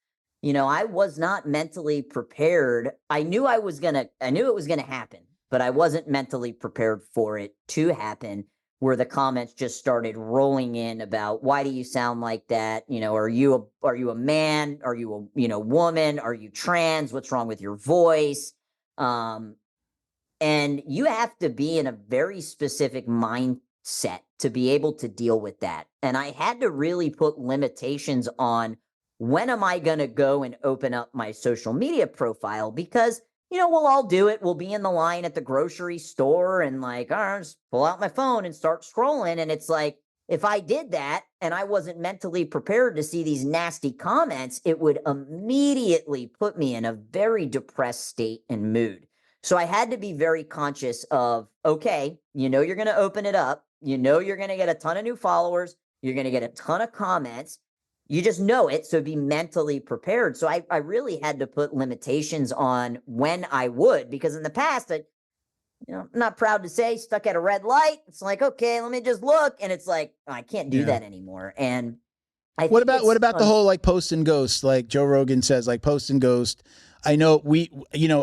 I was not mentally prepared. I knew it was going to happen, but I wasn't mentally prepared for it to happen, where the comments just started rolling in about, why do you sound like that? Are you a man? Are you a, woman? Are you trans? What's wrong with your voice? And you have to be in a very specific mindset to be able to deal with that. And I had to really put limitations on when am I going to go and open up my social media profile, because we'll all do it. We'll be in the line at the grocery store and like, just pull out my phone and start scrolling. And it's like, if I did that and I wasn't mentally prepared to see these nasty comments, it would immediately put me in a very depressed state and mood. So I had to be very conscious of, okay, you're going to open it up. You're going to get a ton of new followers. You're going to get a ton of comments. You just know it, so be mentally prepared. So I really had to put limitations on when I would, because in the past, I'm not proud to say, stuck at a red light. It's like, okay, let me just look. And it's like, I can't do that anymore. And what about the whole like post and ghost? Like Joe Rogan says, like post and ghost. I know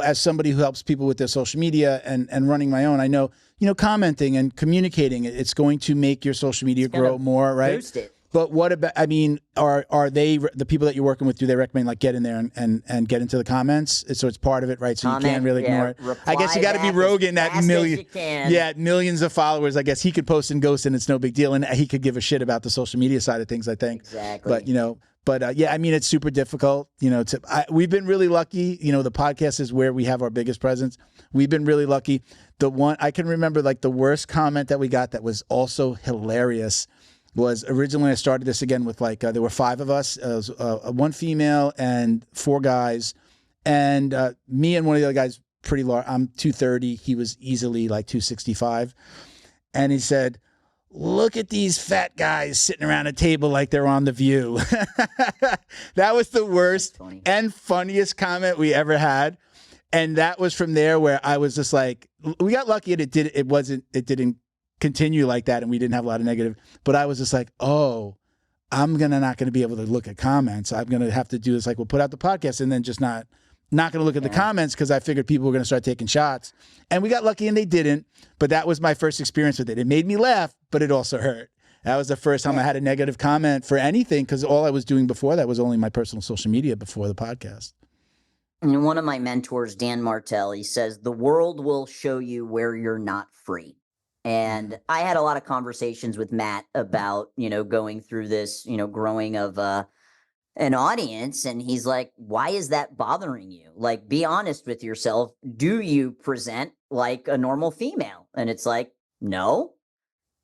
as somebody who helps people with their social media and running my own, I know, commenting and communicating, it's going to make your social media grow more, right? Boost it. But what about, are they, the people that you're working with, do they recommend like get in there and get into the comments? So it's part of it, right? So you can't really ignore it. I guess you got to be Rogan at millions of followers. I guess he could post and ghost and it's no big deal. And he could give a shit about the social media side of things, I think. Exactly. But, it's super difficult, we've been really lucky. The podcast is where we have our biggest presence. We've been really lucky. The one I can remember, like the worst comment that we got that was also hilarious was originally I started this again with like, there were 5 of us, one female and 4 guys. And me and one of the other guys, pretty large, I'm 230. He was easily like 265. And he said, look at these fat guys sitting around a table like they're on The View. That was the worst and funniest comment we ever had. And that was from there where I was just like, we got lucky and it didn't continue like that and we didn't have a lot of negative, but I was just like, oh, I'm not going to be able to look at comments. I'm going to have to do this. Like, we'll put out the podcast and then just not going to look at the comments, because I figured people were going to start taking shots. And we got lucky and they didn't, but that was my first experience with it. It made me laugh, but it also hurt. That was the first time I had a negative comment for anything, because all I was doing before that was only my personal social media before the podcast. And one of my mentors, Dan Martell, he says, the world will show you where you're not free. And I had a lot of conversations with Matt about, going through this, growing of an audience. And he's like, why is that bothering you? Like, be honest with yourself. Do you present like a normal female? And it's like, no.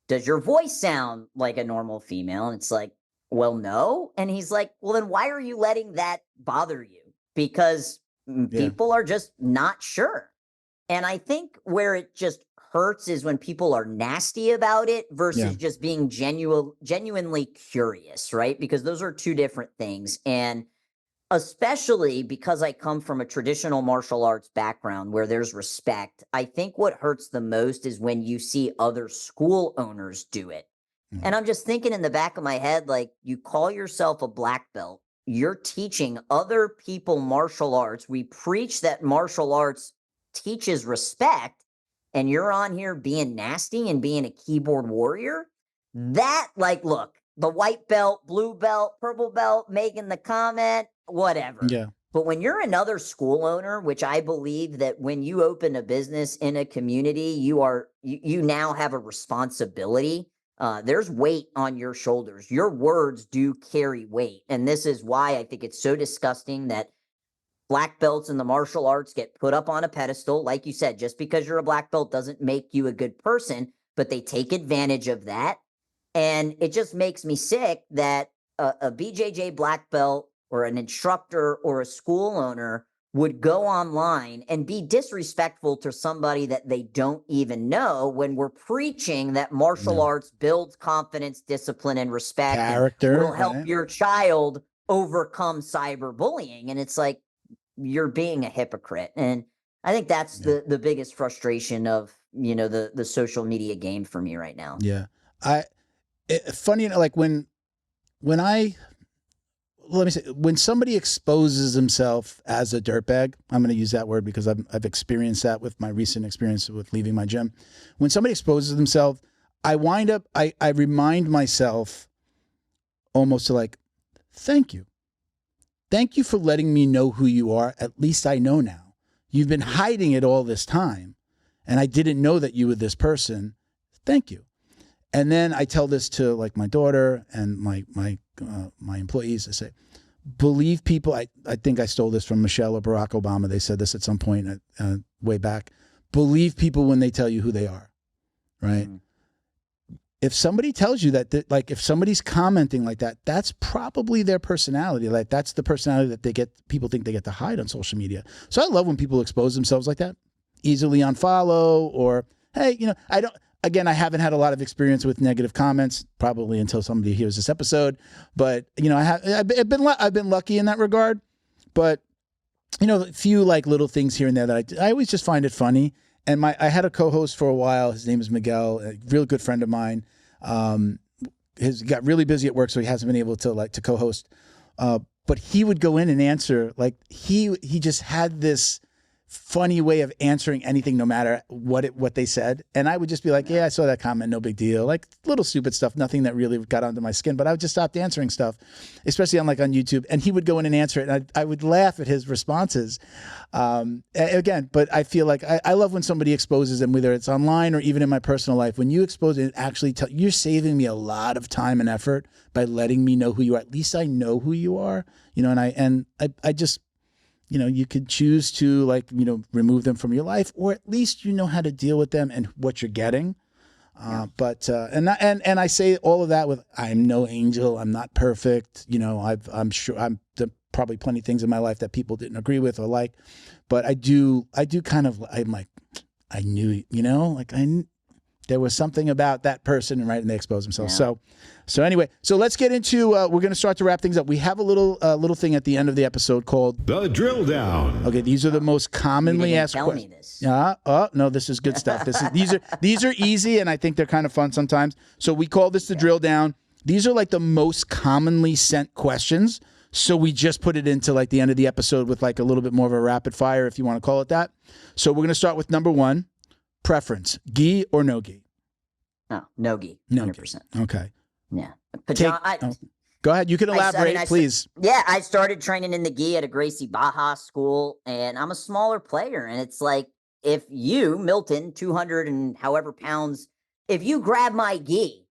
Does your voice sound like a normal female? And it's like, well, no. And he's like, well, then why are you letting that bother you? Because people are just not sure. And I think where it just hurts is when people are nasty about it versus just being genuinely curious, right? Because those are two different things. And especially because I come from a traditional martial arts background where there's respect, I think what hurts the most is when you see other school owners do it. And I'm just thinking in the back of my head, like, you call yourself a black belt, you're teaching other people martial arts. We preach that martial arts teaches respect, and you're on here being nasty and being a keyboard warrior. That, like, look, the white belt, blue belt, purple belt, making the comment, whatever. Yeah. But when you're another school owner, which I believe that when you open a business in a community, you now have a responsibility. There's weight on your shoulders. Your words do carry weight. And this is why I think it's so disgusting that black belts in the martial arts get put up on a pedestal. Like you said, just because you're a black belt doesn't make you a good person, but they take advantage of that. And it just makes me sick that a BJJ black belt or an instructor or a school owner would go online and be disrespectful to somebody that they don't even know when we're preaching that martial arts builds confidence, discipline, and respect. Character. And will help your child overcome cyberbullying. And it's like, you're being a hypocrite. And I think that's the biggest frustration of, the social media game for me right now. Yeah. Funny, like when somebody exposes himself as a dirtbag, I'm going to use that word because I've experienced that with my recent experience with leaving my gym. When somebody exposes themselves, I remind myself almost to like, thank you. Thank you for letting me know who you are. At least I know now. You've been hiding it all this time, and I didn't know that you were this person. Thank you. And then I tell this to like my daughter and my employees. I say, believe people. I think I stole this from Michelle or Barack Obama. They said this at some point way back. Believe people when they tell you who they are, right? Mm-hmm. If somebody tells you that, like if somebody's commenting like that, that's probably their personality. Like that's the personality that people think they get to hide on social media. So I love when people expose themselves like that, easily unfollow or, hey, I haven't had a lot of experience with negative comments, probably until somebody hears this episode. But I've been lucky in that regard. But a few like little things here and there that I always just find it funny. And I had a co-host for a while. His name is Miguel, a real good friend of mine. He got really busy at work, so he hasn't been able to co-host. But he would go in and answer like he just had this funny way of answering anything, no matter what they said. And I would just be like, yeah, I saw that comment, no big deal. Like little stupid stuff, nothing that really got under my skin. But I would just stop answering stuff, especially on YouTube. And he would go in and answer it, and I would laugh at his responses. Again, but I feel like I love when somebody exposes them, whether it's online or even in my personal life. When you expose it, actually you're saving me a lot of time and effort by letting me know who you are. At least I know who you are, and I just, you could choose to remove them from your life, or at least you know how to deal with them and what you're getting. But I say all of that with, I'm no angel. I'm not perfect. I'm sure probably plenty of things in my life that people didn't agree with or like, but I do kind of, I'm like, I knew, there was something about that person, right? And they expose themselves. Yeah. So anyway, so let's get into, we're going to start to wrap things up. We have a little thing at the end of the episode called The Drill Down. Okay. These are the most commonly asked questions. No, this is good stuff. These are easy, and I think they're kind of fun sometimes. So we call this the Drill Down. These are like the most commonly sent questions. So we just put it into like the end of the episode with like a little bit more of a rapid fire, if you want to call it that. So we're going to start with number 1. Preference, gi or no gi? No gi, 100%. Okay. Yeah. Go ahead. You can elaborate, please. I started training in the gi at a Gracie Baja school, and I'm a smaller player. And it's like, if you, Milton, 200 and however pounds, if you grab my gi,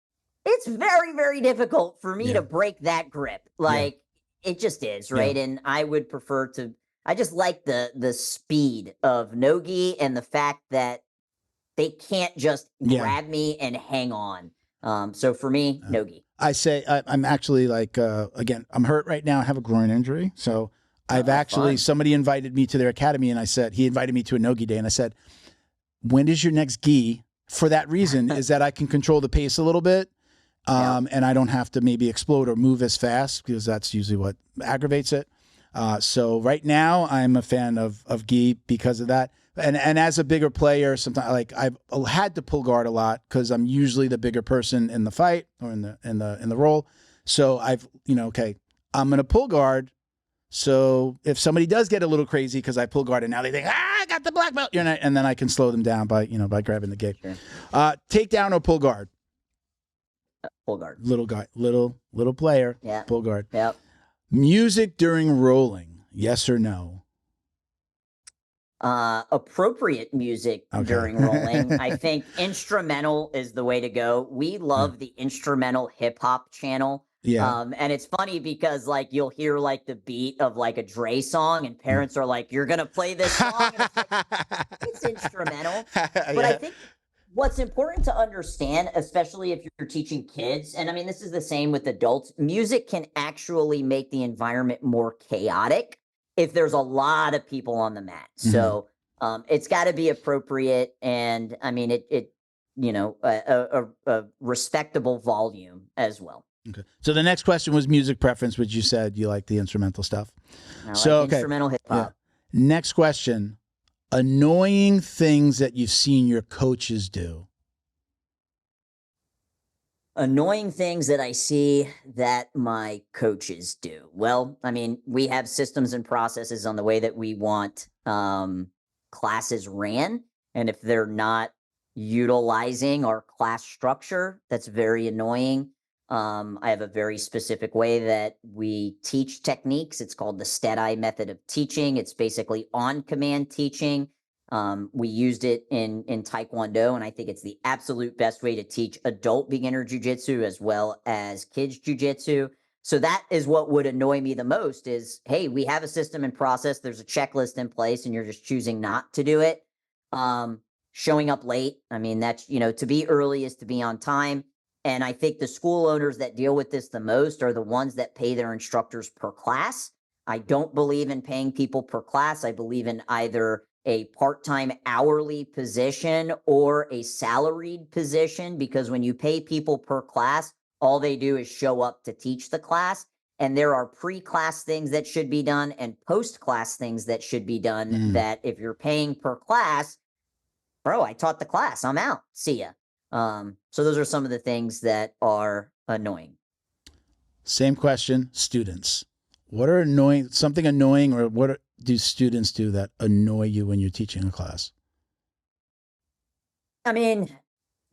it's very, very difficult for me to break that grip. It just is, right? Yeah. And I would prefer I just like the speed of no gi and the fact that they can't just grab me and hang on. So for me, no gi. I say I'm actually again, I'm hurt right now. I have a groin injury. So somebody invited me to their academy, and he invited me to a no gi day. And I said, when is your next gi? For that reason is that I can control the pace a little bit. And I don't have to maybe explode or move as fast, because that's usually what aggravates it. So right now I'm a fan of gi because of that. And as a bigger player, sometimes I've had to pull guard a lot because I'm usually the bigger person in the fight or in the role. So I'm going to pull guard. So if somebody does get a little crazy because I pull guard and now they think, I got the black belt, and then I can slow them down by grabbing the gi. Sure. Takedown or pull guard? Pull guard. Little guy, little player. Yeah. Pull guard. Yep. Music during rolling. Yes or no? Appropriate music during rolling. I think instrumental is the way to go. We love the instrumental hip hop channel. Yeah. And it's funny because like you'll hear like the beat of like a Dre song and parents are like, you're going to play this song. And it's, like, it's instrumental. But I think what's important to understand, especially if you're teaching kids, and I mean, this is the same with adults, music can actually make the environment more chaotic if there's a lot of people on the mat. So it's got to be appropriate. And I mean, it you know, a respectable volume as well. Okay. So the next question was music preference, which you said you like the instrumental stuff. I like instrumental hip hop. Yeah. Next question. Annoying things that you've seen your coaches do. Annoying things that I see that my coaches do. Well, I mean, we have systems and processes on the way that we want classes ran. And if they're not utilizing our class structure, that's very annoying. I have a very specific way that we teach techniques. It's called the STEDI method of teaching. It's basically on-command teaching. We used it in Taekwondo, and I think it's the absolute best way to teach adult beginner jiu-jitsu as well as kids jiu-jitsu. So that is what would annoy me the most is, hey, we have a system and process. There's a checklist in place, and you're just choosing not to do it. Showing up late. I mean, that's, you know, to be early is to be on time. And I think the school owners that deal with this the most are the ones that pay their instructors per class. I don't believe in paying people per class. I believe in either a part-time hourly position or a salaried position, because when you pay people per class, all they do is show up to teach the class. And there are pre-class things that should be done and post-class things that should be done that if you're paying per class, bro, I taught the class, I'm out, see ya. So those are some of the things that are annoying. Same question, students. What are something annoying, or what do students do that annoy you when you're teaching a class? I mean,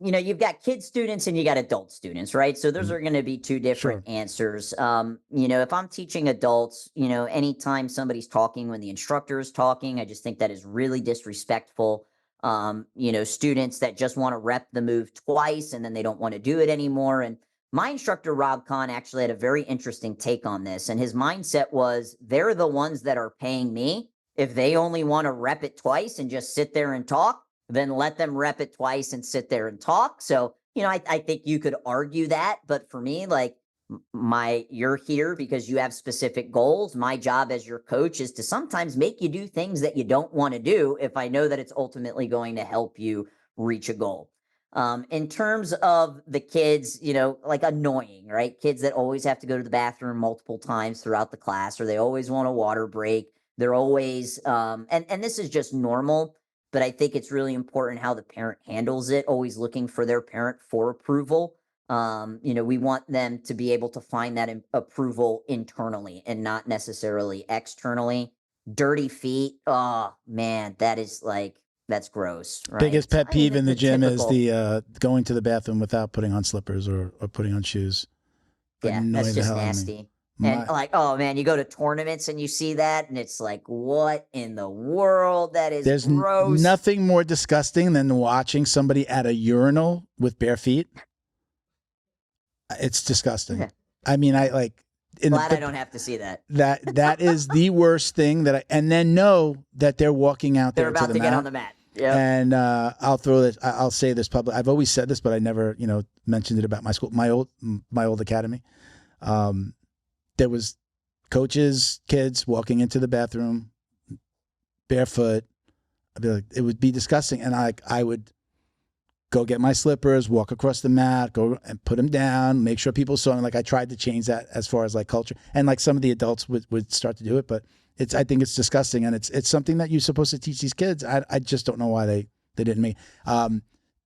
you know, you've got kid students and you got adult students, right? So those are going to be two different answers. You know, if I'm teaching adults, you know, anytime somebody's talking when the instructor is talking, I just think that is really disrespectful. You know, students that just want to rep the move twice and then they don't want to do it anymore. And my instructor, Rob Kahn, actually had a very interesting take on this. And his mindset was, they're the ones that are paying me. If they only want to rep it twice and just sit there and talk, then let them rep it twice and sit there and talk. So, you know, I think you could argue that. But for me, like, you're here because you have specific goals. My job as your coach is to sometimes make you do things that you don't want to do if I know that it's ultimately going to help you reach a goal. In terms of the kids, you know, like annoying, right? Kids that always have to go to the bathroom multiple times throughout the class, or they always want a water break. They're always, and this is just normal, but I think it's really important how the parent handles it, always looking for their parent for approval. You know, we want them to be able to find that approval internally and not necessarily externally. Dirty feet. Oh man, that is like, that's gross. Right? Biggest pet peeve in the gym typical, is the going to the bathroom without putting on slippers or putting on shoes. Yeah, that's just nasty. And like, oh man, you go to tournaments and you see that, and it's like, what in the world? That is There's gross. Nothing more disgusting than watching somebody at a urinal with bare feet. It's disgusting. Yeah. I mean, I like. Glad I don't have to see that. That is the worst thing and then know that they're walking out there. They're about to get on the mat. Yep. And I'll throw this. I'll say this public. I've always said this, but I never, you know, mentioned it about my school, my old academy. There was coaches, kids walking into the bathroom barefoot. I'd be like, it would be disgusting, and I would go get my slippers, walk across the mat, go and put them down, make sure people saw them. Like I tried to change that as far as like culture, and like some of the adults would start to do it, but I think it's disgusting, and it's something that you're supposed to teach these kids. I just don't know why they didn't make.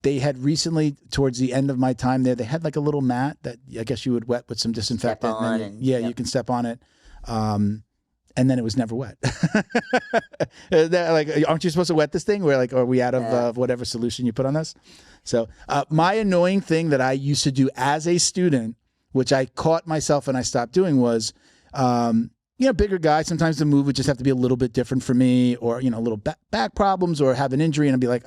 They had recently, towards the end of my time there, they had like a little mat that I guess you would wet with some disinfectant. You can step on it. And then it was never wet. Like, aren't you supposed to wet this thing? Are we out of whatever solution you put on this? So my annoying thing that I used to do as a student, which I caught myself and I stopped doing, was, bigger guy. Sometimes the move would just have to be a little bit different for me, or, a little back problems or have an injury. And I'd be like,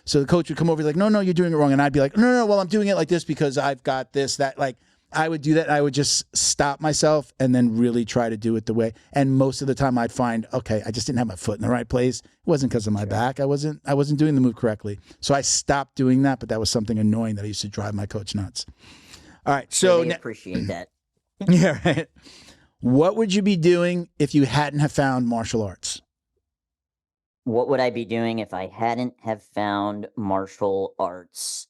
so the coach would come over, like, no, you're doing it wrong. And I'd be like, no, well, I'm doing it like this because I've got this, that, like, I would do that. I would just stop myself and then really try to do it the way. And most of the time I'd find, okay, I just didn't have my foot in the right place. It wasn't because of my back. I wasn't doing the move correctly. So I stopped doing that, but that was something annoying that I used to drive my coach nuts. All right. So I appreciate that. Yeah, right. What would you be doing if you hadn't have found martial arts? What would I be doing if I hadn't have found martial arts?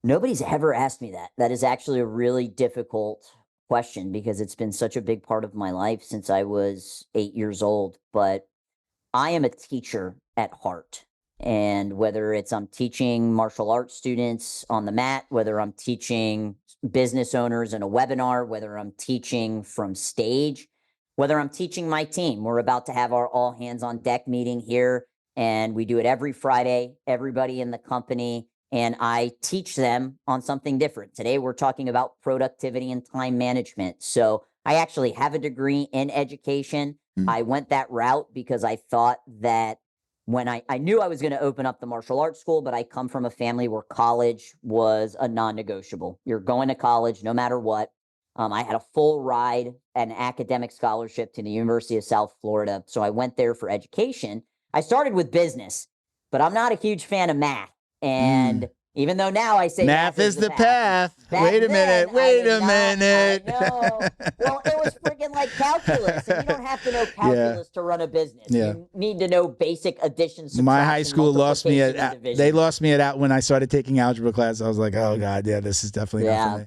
Nobody's ever asked me that. That is actually a really difficult question because it's been such a big part of my life since I was 8 years old. But I am a teacher at heart. And whether it's I'm teaching martial arts students on the mat, whether I'm teaching business owners in a webinar, whether I'm teaching from stage, whether I'm teaching my team, we're about to have our all hands on deck meeting here. And we do it every Friday, everybody in the company. And I teach them on something different. Today, we're talking about productivity and time management. So I actually have a degree in education. I went that route because I thought that when I knew I was going to open up the martial arts school, but I come from a family where college was a non-negotiable. You're going to college no matter what. I had a full ride, an academic scholarship to the University of South Florida. So I went there for education. I started with business, but I'm not a huge fan of math. And even though now I say math is the path. Wait a minute. I know. Well, it was freaking like calculus. And you don't have to know calculus to run a business. Yeah. You need to know basic addition, subtraction, my high school lost me multiplication, at they lost me at when I started taking algebra class. I was like, oh God, yeah, this is definitely not for me.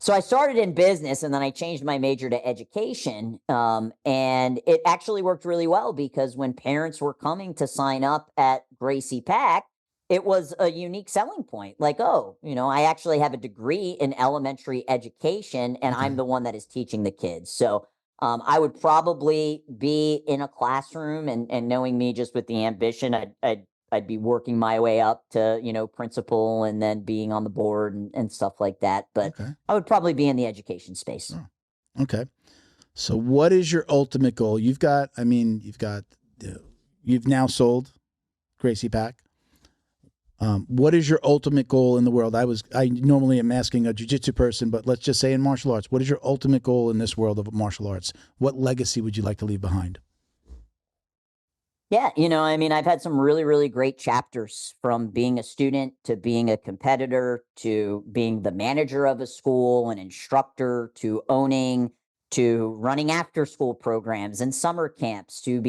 So I started in business and then I changed my major to education. And it actually worked really well because when parents were coming to sign up at Gracia Pac, it was a unique selling point. Like, I actually have a degree in elementary education and I'm the one that is teaching the kids. So I would probably be in a classroom and knowing me just with the ambition, I'd be working my way up to, principal and then being on the board and stuff like that. But I would probably be in the education space. Oh. Okay. So what is your ultimate goal? You've now sold Gracia Pac. What is your ultimate goal in the world? I normally am asking a jiu-jitsu person, but let's just say in martial arts, what is your ultimate goal in this world of martial arts? What legacy would you like to leave behind? Yeah, I've had some really, really great chapters from being a student to being a competitor to being the manager of a school, an instructor to owning, to running after school programs and summer camps to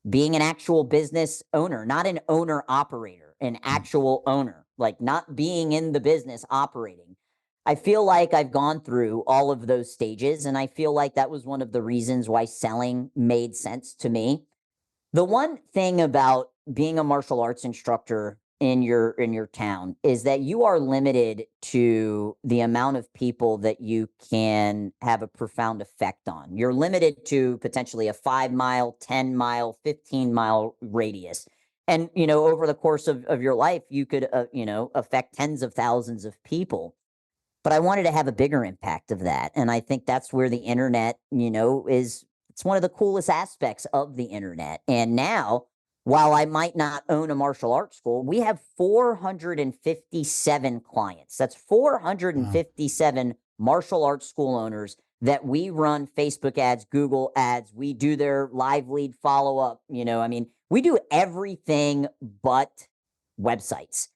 being an actual business owner, not an owner operator, an actual owner, like not being in the business operating. I feel like I've gone through all of those stages, and I feel like that was one of the reasons why selling made sense to me. The one thing about being a martial arts instructor in your town is that you are limited to the amount of people that you can have a profound effect on. You're limited to potentially a 5-mile, 10-mile, 15-mile radius. And, over the course of your life, you could, affect tens of thousands of people. But I wanted to have a bigger impact of that. And I think that's where the internet, it's one of the coolest aspects of the internet. And now, while I might not own a martial arts school, we have 457 clients. That's 457 martial arts school owners that we run Facebook ads, Google ads. We do their live lead follow-up. We do everything but websites.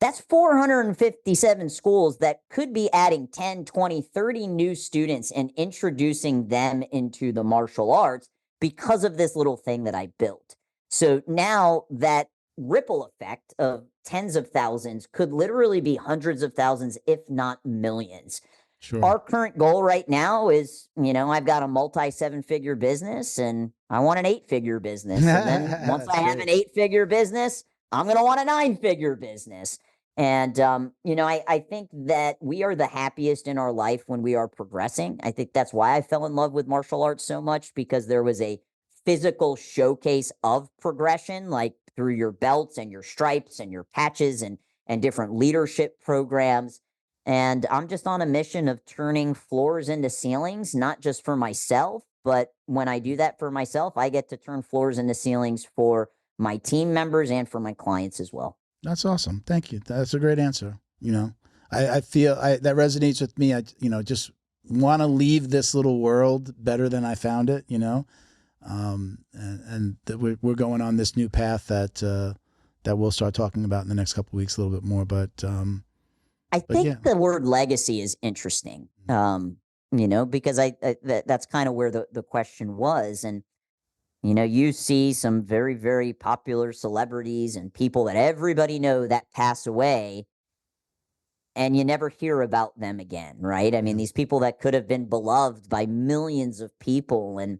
That's 457 schools that could be adding 10, 20, 30 new students and introducing them into the martial arts because of this little thing that I built. So now that ripple effect of tens of thousands could literally be hundreds of thousands, if not millions. Sure. Our current goal right now is, I've got a multi-7-figure business and I want an 8-figure business. And then once I have an 8-figure business, I'm going to want a 9-figure business. And, I think that we are the happiest in our life when we are progressing. I think that's why I fell in love with martial arts so much, because there was a physical showcase of progression, like through your belts and your stripes and your patches and different leadership programs. And I'm just on a mission of turning floors into ceilings, not just for myself, But when I do that for myself, I get to turn floors into ceilings for my team members and for my clients as well. That's awesome. Thank you. That's a great answer. I feel that resonates with me. I just want to leave this little world better than I found it, and that we're going on this new path that we'll start talking about in the next couple of weeks a little bit more. But I think the word legacy is interesting, because that's kind of where the question was. And, you see some very, very popular celebrities and people that everybody know that pass away, and you never hear about them again, right? I mean, these people that could have been beloved by millions of people. And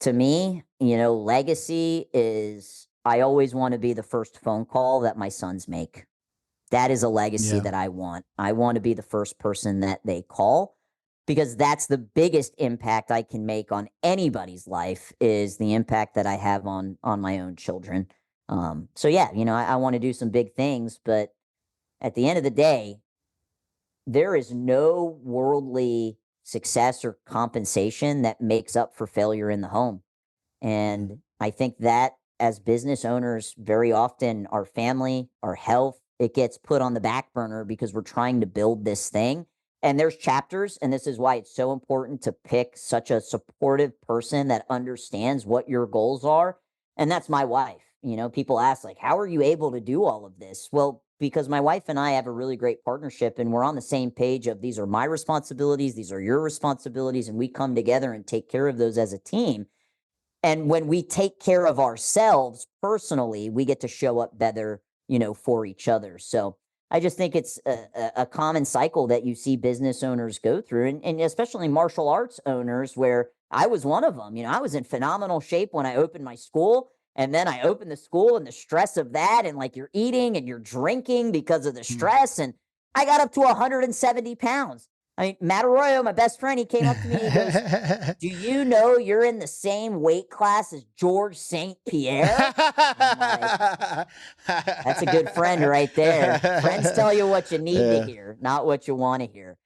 to me, legacy is, I always want to be the first phone call that my sons make. That is a legacy that I want. I want to be the first person that they call, because that's the biggest impact I can make on anybody's life, is the impact that I have on my own children. So yeah, I want to do some big things, but at the end of the day, there is no worldly success or compensation that makes up for failure in the home. And I think that as business owners, very often our family, our health, it gets put on the back burner because we're trying to build this thing. And there's chapters, and this is why it's so important to pick such a supportive person that understands what your goals are. And that's my wife. People ask, like, how are you able to do all of this? Well, because my wife and I have a really great partnership, and we're on the same page of, these are my responsibilities, these are your responsibilities, and we come together and take care of those as a team. And when we take care of ourselves personally, we get to show up better, for each other. So I just think it's a common cycle that you see business owners go through, and especially martial arts owners, where I was one of them. I was in phenomenal shape when I opened my school. And then I opened the school, and the stress of that, and like you're eating and you're drinking because of the stress. And I got up to 170 pounds. I mean, Matt Arroyo, my best friend, he came up to me and he goes, do you know you're in the same weight class as George St. Pierre? Like, that's a good friend right there. Friends tell you what you need to hear, not what you want to hear.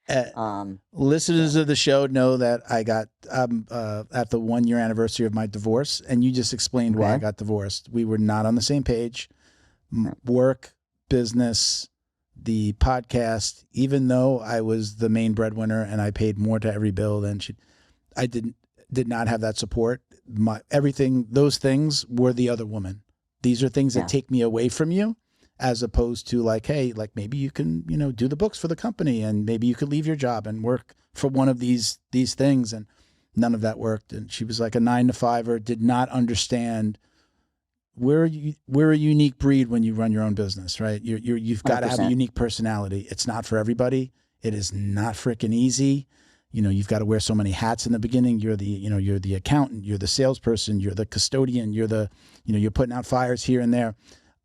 Listeners of the show know that I got at the 1 year anniversary of my divorce, and you just explained why I got divorced. We were not on the same page. Work, business, the podcast, even though I was the main breadwinner and I paid more to every bill than I did not have that support. Those things were the other woman. These are things that take me away from you, as opposed to like, hey, like maybe you can, do the books for the company, and maybe you could leave your job and work for one of these things. And none of that worked. And she was like a 9-to-5-er, did not understand. We're a unique breed when you run your own business, right? You've got to have a unique personality. It's not for everybody. It is not freaking easy. You've got to wear so many hats in the beginning. You're the accountant, you're the salesperson, you're the custodian, you're putting out fires here and there.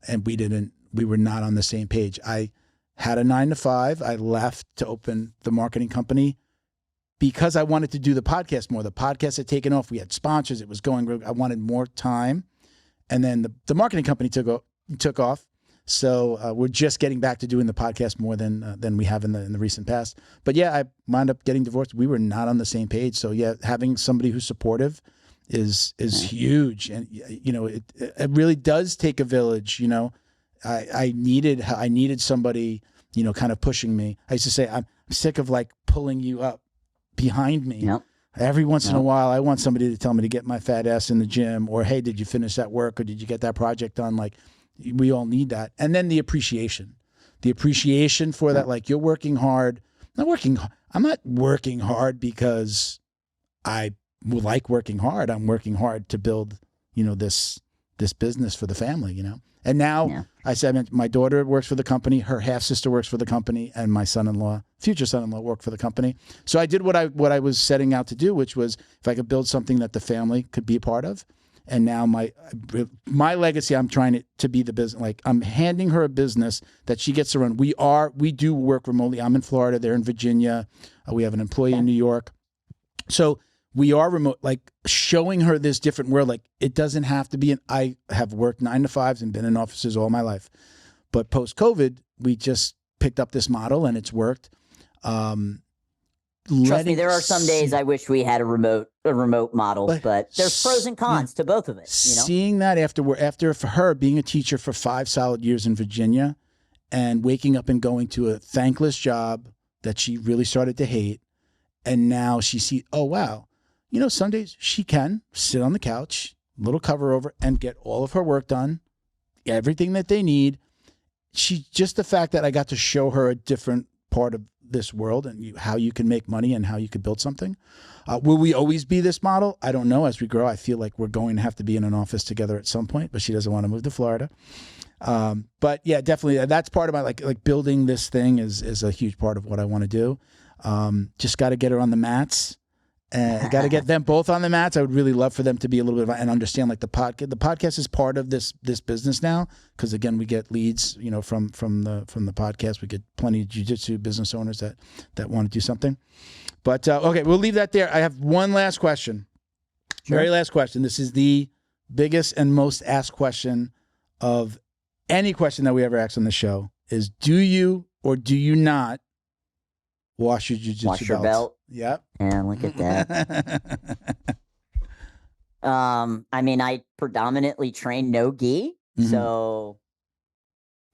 And we were not on the same page. I had a 9-to-5. I left to open the marketing company because I wanted to do the podcast more. The podcast had taken off. We had sponsors. It was going. I wanted more time. And then the marketing company took off. So we're just getting back to doing the podcast more than we have in the recent past. But yeah, I wound up getting divorced. We were not on the same page. So yeah, having somebody who's supportive is huge. And it really does take a village. I needed somebody, kind of pushing me. I used to say, I'm sick of like pulling you up behind me. Yep. Every once in a while, I want somebody to tell me to get my fat ass in the gym, or, hey, did you finish that work? Or did you get that project done? Like, we all need that. And then the appreciation for that. Like, you're working hard. I'm not working hard because I like working hard. I'm working hard to build, this business for the family, And now I said, my daughter works for the company, her half sister works for the company, and my future son-in-law worked for the company. So I did what I was setting out to do, which was if I could build something that the family could be a part of. And now my legacy, I'm trying to be the business. Like, I'm handing her a business that she gets to run. We do work remotely. I'm in Florida. They're in Virginia. We have an employee in New York. So we are remote, like showing her this different world. Like, it doesn't have to be I have worked 9-to-5s and been in offices all my life. But post-COVID, we just picked up this model and it's worked. Trust me, there are some days I wish we had a remote model, but there's pros and cons to both of it. You know? Seeing that after for her being a teacher for 5 solid years in Virginia and waking up and going to a thankless job that she really started to hate, and now she sees, oh, wow, you know, some days she can sit on the couch, little cover over, and get all of her work done, everything that they need. Just the fact that I got to show her a different part of this world and how you can make money and how you could build something. Will we always be this model? I don't know. As we grow, I feel like we're going to have to be in an office together at some point, but she doesn't want to move to Florida. But yeah, definitely that's part of my, like building this thing is a huge part of what I want to do. Just got to get her on the mats. Got to get them both on the mats. I would really love for them to be a little bit and understand like the podcast. The podcast is part of this business now because again we get leads, you know, from the podcast. We get plenty of jiu-jitsu business owners that want to do something. But okay, we'll leave that there. I have one last question. Sure. Very last question. This is the biggest and most asked question of any question that we ever ask on the show: is do you or do you not wash your jiu-jitsu belt? Yep. Yeah, look at that. I mean, I predominantly train no gi, so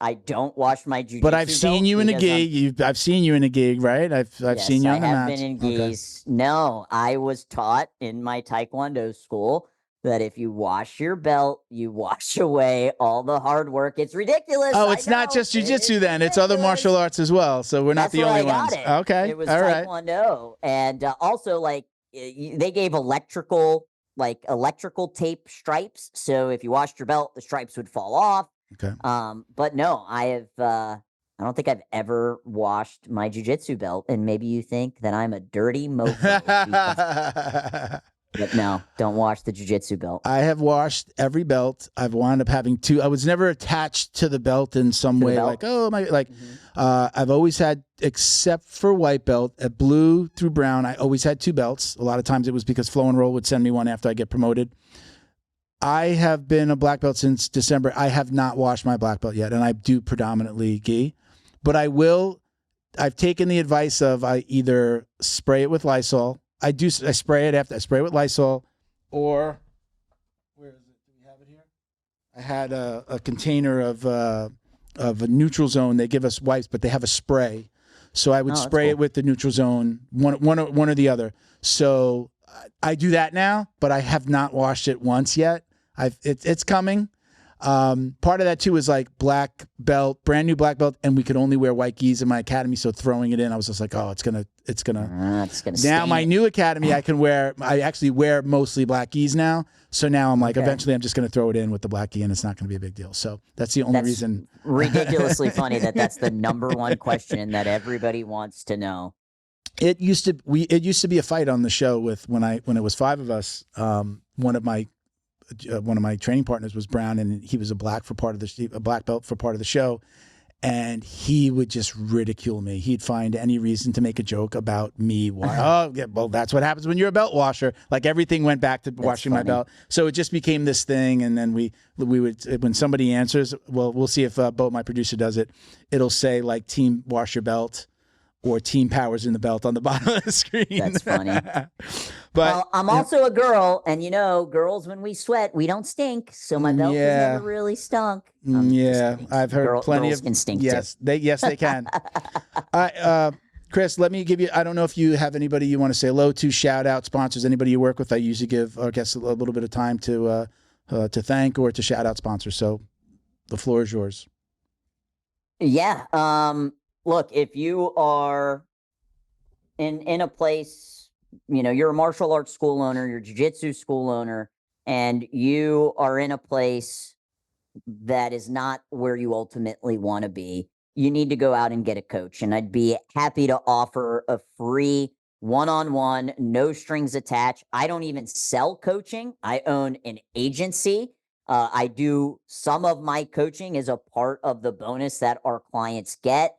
I don't wash my jiu-jitsu. But I've seen you in a gi. I've seen you in a gi, right? I've seen you on the mats. I have been in gis. Okay. No, I was taught in my Taekwondo school that if you wash your belt, you wash away all the hard work. It's ridiculous. Oh, it's not just jiu-jitsu then. It's other martial arts as well. So we're not the only ones. Okay. It was Taekwondo. And also, like, they gave electrical tape stripes. So if you washed your belt, the stripes would fall off. Okay. But no, I don't think I've ever washed my jiu-jitsu belt. And maybe you think that I'm a dirty mofo. But no, don't wash the jiu-jitsu belt. I have washed every belt. I've wound up having 2. I was never attached to the belt in some way. Like, oh my, like, I've always had, except for white belt, at blue through brown, I always had 2 belts. A lot of times it was because Flow and Roll would send me one after I get promoted. I have been a black belt since December. I have not washed my black belt yet, and I do predominantly gi. But I will. I've taken the advice of I either spray it with Lysol. I spray it after I spray it with Lysol, or where is it? Do we have it here? I had a container of a neutral zone. They give us wipes, but they have a spray, so I would spray it with the neutral zone, one or the other. So I do that now, but I have not washed it once yet. It's coming. Part of that too is like black belt, brand new black belt, and we could only wear white gis in my academy. So throwing it in, I was just like, oh, it's gonna. Now my new academy, I actually wear mostly black gis now. So now I'm like, eventually I'm just gonna throw it in with the black gi, and it's not gonna be a big deal. So that's the only reason. Ridiculously funny that's the number one question that everybody wants to know. It used to be a fight on the show when it was 5 of us. One of my training partners was brown, and he was a black belt for part of the show, and he would just ridicule me. He'd find any reason to make a joke about me. Oh, yeah, well, that's what happens when you're a belt washer. Like everything went back to washing my belt, so it just became this thing. And then we would, when somebody answers, well, we'll see if Bo, my producer, does it. It'll say like "Team Wash Your Belt" or "Team Powers in the Belt" on the bottom of the screen. That's funny. But well, I'm also a girl, and you know, girls, when we sweat, we don't stink. So my belt has never really stunk. I've heard plenty girls of can stink yes, too. They can. Chris, let me give you. I don't know if you have anybody you want to say hello to, shout out, sponsors, anybody you work with. I usually give our guests a little bit of time to thank or to shout out sponsors. So the floor is yours. Yeah. Look, if you are in a place, you know, you're a martial arts school owner, you're a jiu-jitsu school owner, and you are in a place that is not where you ultimately want to be, you need to go out and get a coach. And I'd be happy to offer a free one-on-one, no strings attached. I don't even sell coaching. I own an agency. I do some of my coaching as a part of the bonus that our clients get.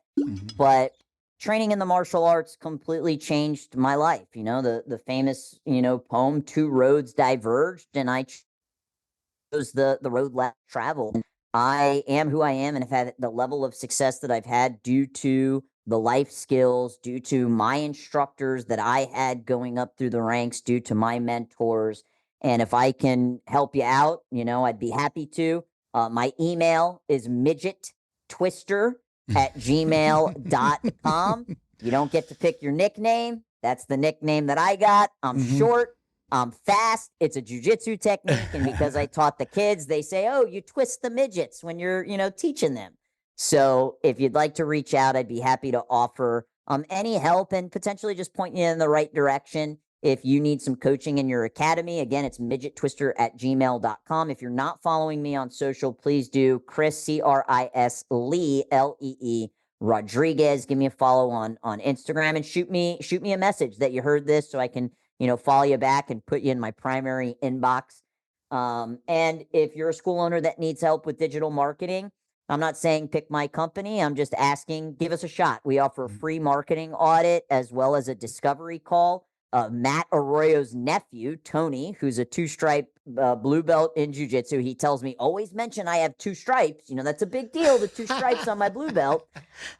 But training in the martial arts completely changed my life. You know, the famous, poem, "Two roads diverged," and I chose the road less traveled. I am who I am and have had the level of success that I've had due to the life skills, due to my instructors that I had going up through the ranks, due to my mentors. And if I can help you out, I'd be happy to. My email is midgettwister@gmail.com. You don't get to pick your nickname. That's the nickname that I got. I'm short. I'm fast. It's a jiu-jitsu technique. And because I taught the kids, they say, oh, you twist the midgets when you're, teaching them. So if you'd like to reach out, I'd be happy to offer any help and potentially just point you in the right direction. If you need some coaching in your academy, again, it's midgettwister@gmail.com. If you're not following me on social, please do. Cris, Cris Lee, Lee Rodriguez. Give me a follow on Instagram and shoot me a message that you heard this so I can, follow you back and put you in my primary inbox. And if you're a school owner that needs help with digital marketing, I'm not saying pick my company. I'm just asking, give us a shot. We offer a free marketing audit as well as a discovery call. Matt Arroyo's nephew, Tony, who's a 2-stripe blue belt in jiu-jitsu, he tells me, always mention I have 2 stripes. That's a big deal, the 2 stripes on my blue belt.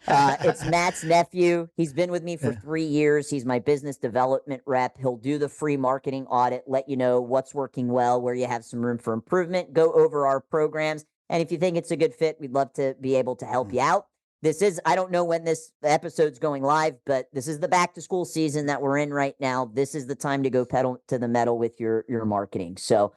It's Matt's nephew. He's been with me for 3 years. He's my business development rep. He'll do the free marketing audit, let you know what's working well, where you have some room for improvement, go over our programs. And if you think it's a good fit, we'd love to be able to help you out. This is, I don't know when this episode's going live, but this is the back to school season that we're in right now. This is the time to go pedal to the metal with your marketing. So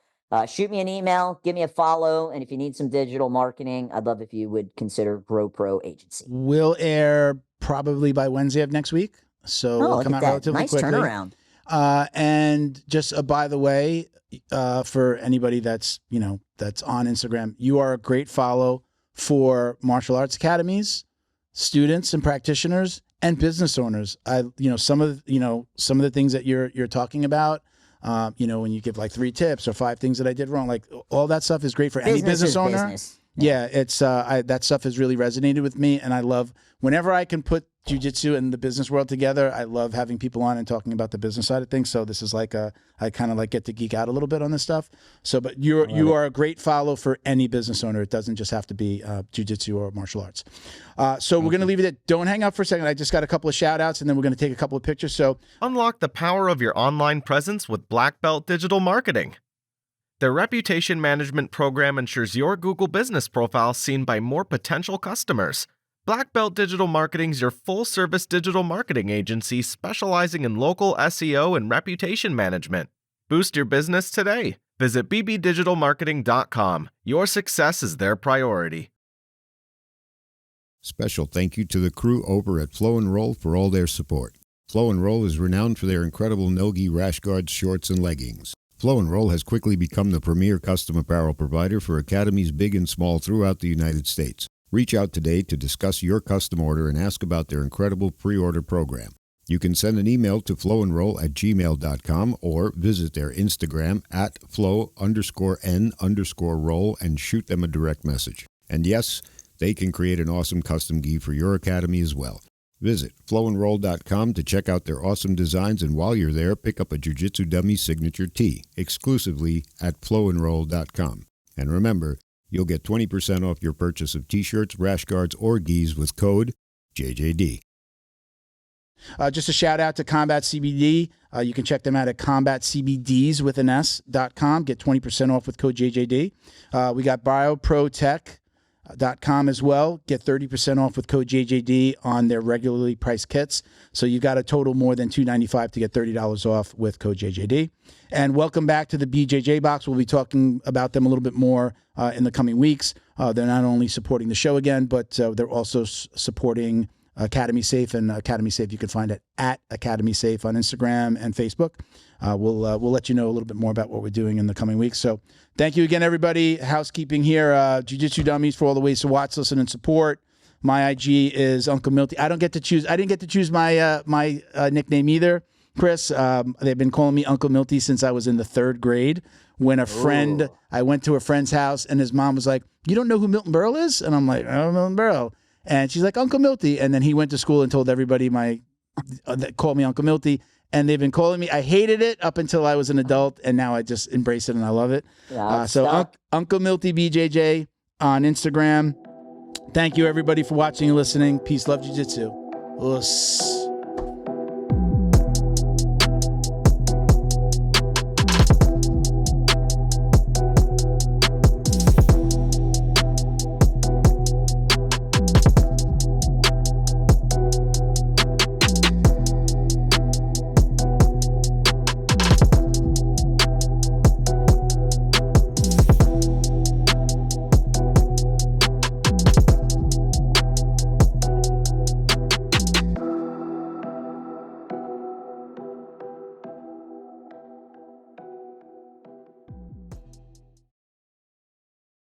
shoot me an email, give me a follow. And if you need some digital marketing, I'd love if you would consider Gro Pro Agency. Will air probably by Wednesday of next week. So it'll come out relatively quickly. Nice turnaround. And just by the way, for anybody that's, that's on Instagram, you are a great follow for martial arts academies, students and practitioners, and business owners. Some of the things that you're talking about, when you give like 3 tips or 5 things that I did wrong, like all that stuff is great for any business owner. Business. Yeah, it's that stuff has really resonated with me, and I love whenever I can put jiu-jitsu and the business world together. I love having people on and talking about the business side of things. So this is like I kind of like get to geek out a little bit on this stuff. So, but you are a great follow for any business owner. It doesn't just have to be jiu-jitsu or martial arts. So we're going to leave it at, don't hang up for a second. I just got a couple of shout outs and then we're going to take a couple of pictures. So unlock the power of your online presence with Black Belt Digital Marketing. Their reputation management program ensures your Google business profile seen by more potential customers. Black Belt Digital Marketing is your full-service digital marketing agency specializing in local SEO and reputation management. Boost your business today. Visit bbdigitalmarketing.com. Your success is their priority. Special thank you to the crew over at Flow and Roll for all their support. Flow and Roll is renowned for their incredible no-gi rash guards, shorts, and leggings. Flow and Roll has quickly become the premier custom apparel provider for academies big and small throughout the United States. Reach out today to discuss your custom order and ask about their incredible pre-order program. You can send an email to flowandroll@gmail.com or visit their Instagram at flow_n_roll and shoot them a direct message. And yes, they can create an awesome custom gi for your academy as well. Visit flowandroll.com to check out their awesome designs, and while you're there, pick up a Jiu-Jitsu Dummy signature tee exclusively at flowandroll.com. And remember, you'll get 20% off your purchase of t-shirts, rash guards, or gis with code JJD. Just a shout out to Combat CBD. You can check them out at combatcbds.com. Get 20% off with code JJD. We got bioprotech.com as well. Get 30% off with code JJD on their regularly priced kits. So you got a total more than $295 to get $30 off with code JJD. And welcome back to the BJJ Box. We'll be talking about them a little bit more in the coming weeks. They're not only supporting the show again, but they're also supporting Academy Safe, and Academy Safe you can find it at Academy Safe on Instagram and Facebook. We'll let you know a little bit more about what we're doing in the coming weeks. So thank you again, everybody. Housekeeping here, Jiu-Jitsu Dummies for all the ways to watch, listen, and support. My IG is Uncle Milty. I didn't get to choose my my nickname either, Chris. They've been calling me Uncle Milty since I was in the 3rd grade. When I went to a friend's house and his mom was like, "You don't know who Milton Berle is?" And I'm like, "I don't know Milton Berle." And she's like, Uncle Milty. And then he went to school and told everybody that called me Uncle Milty. And they've been calling me. I hated it up until I was an adult. And now I just embrace it and I love it. Uncle Milty BJJ on Instagram. Thank you, everybody, for watching and listening. Peace, love, jiu-jitsu. Us.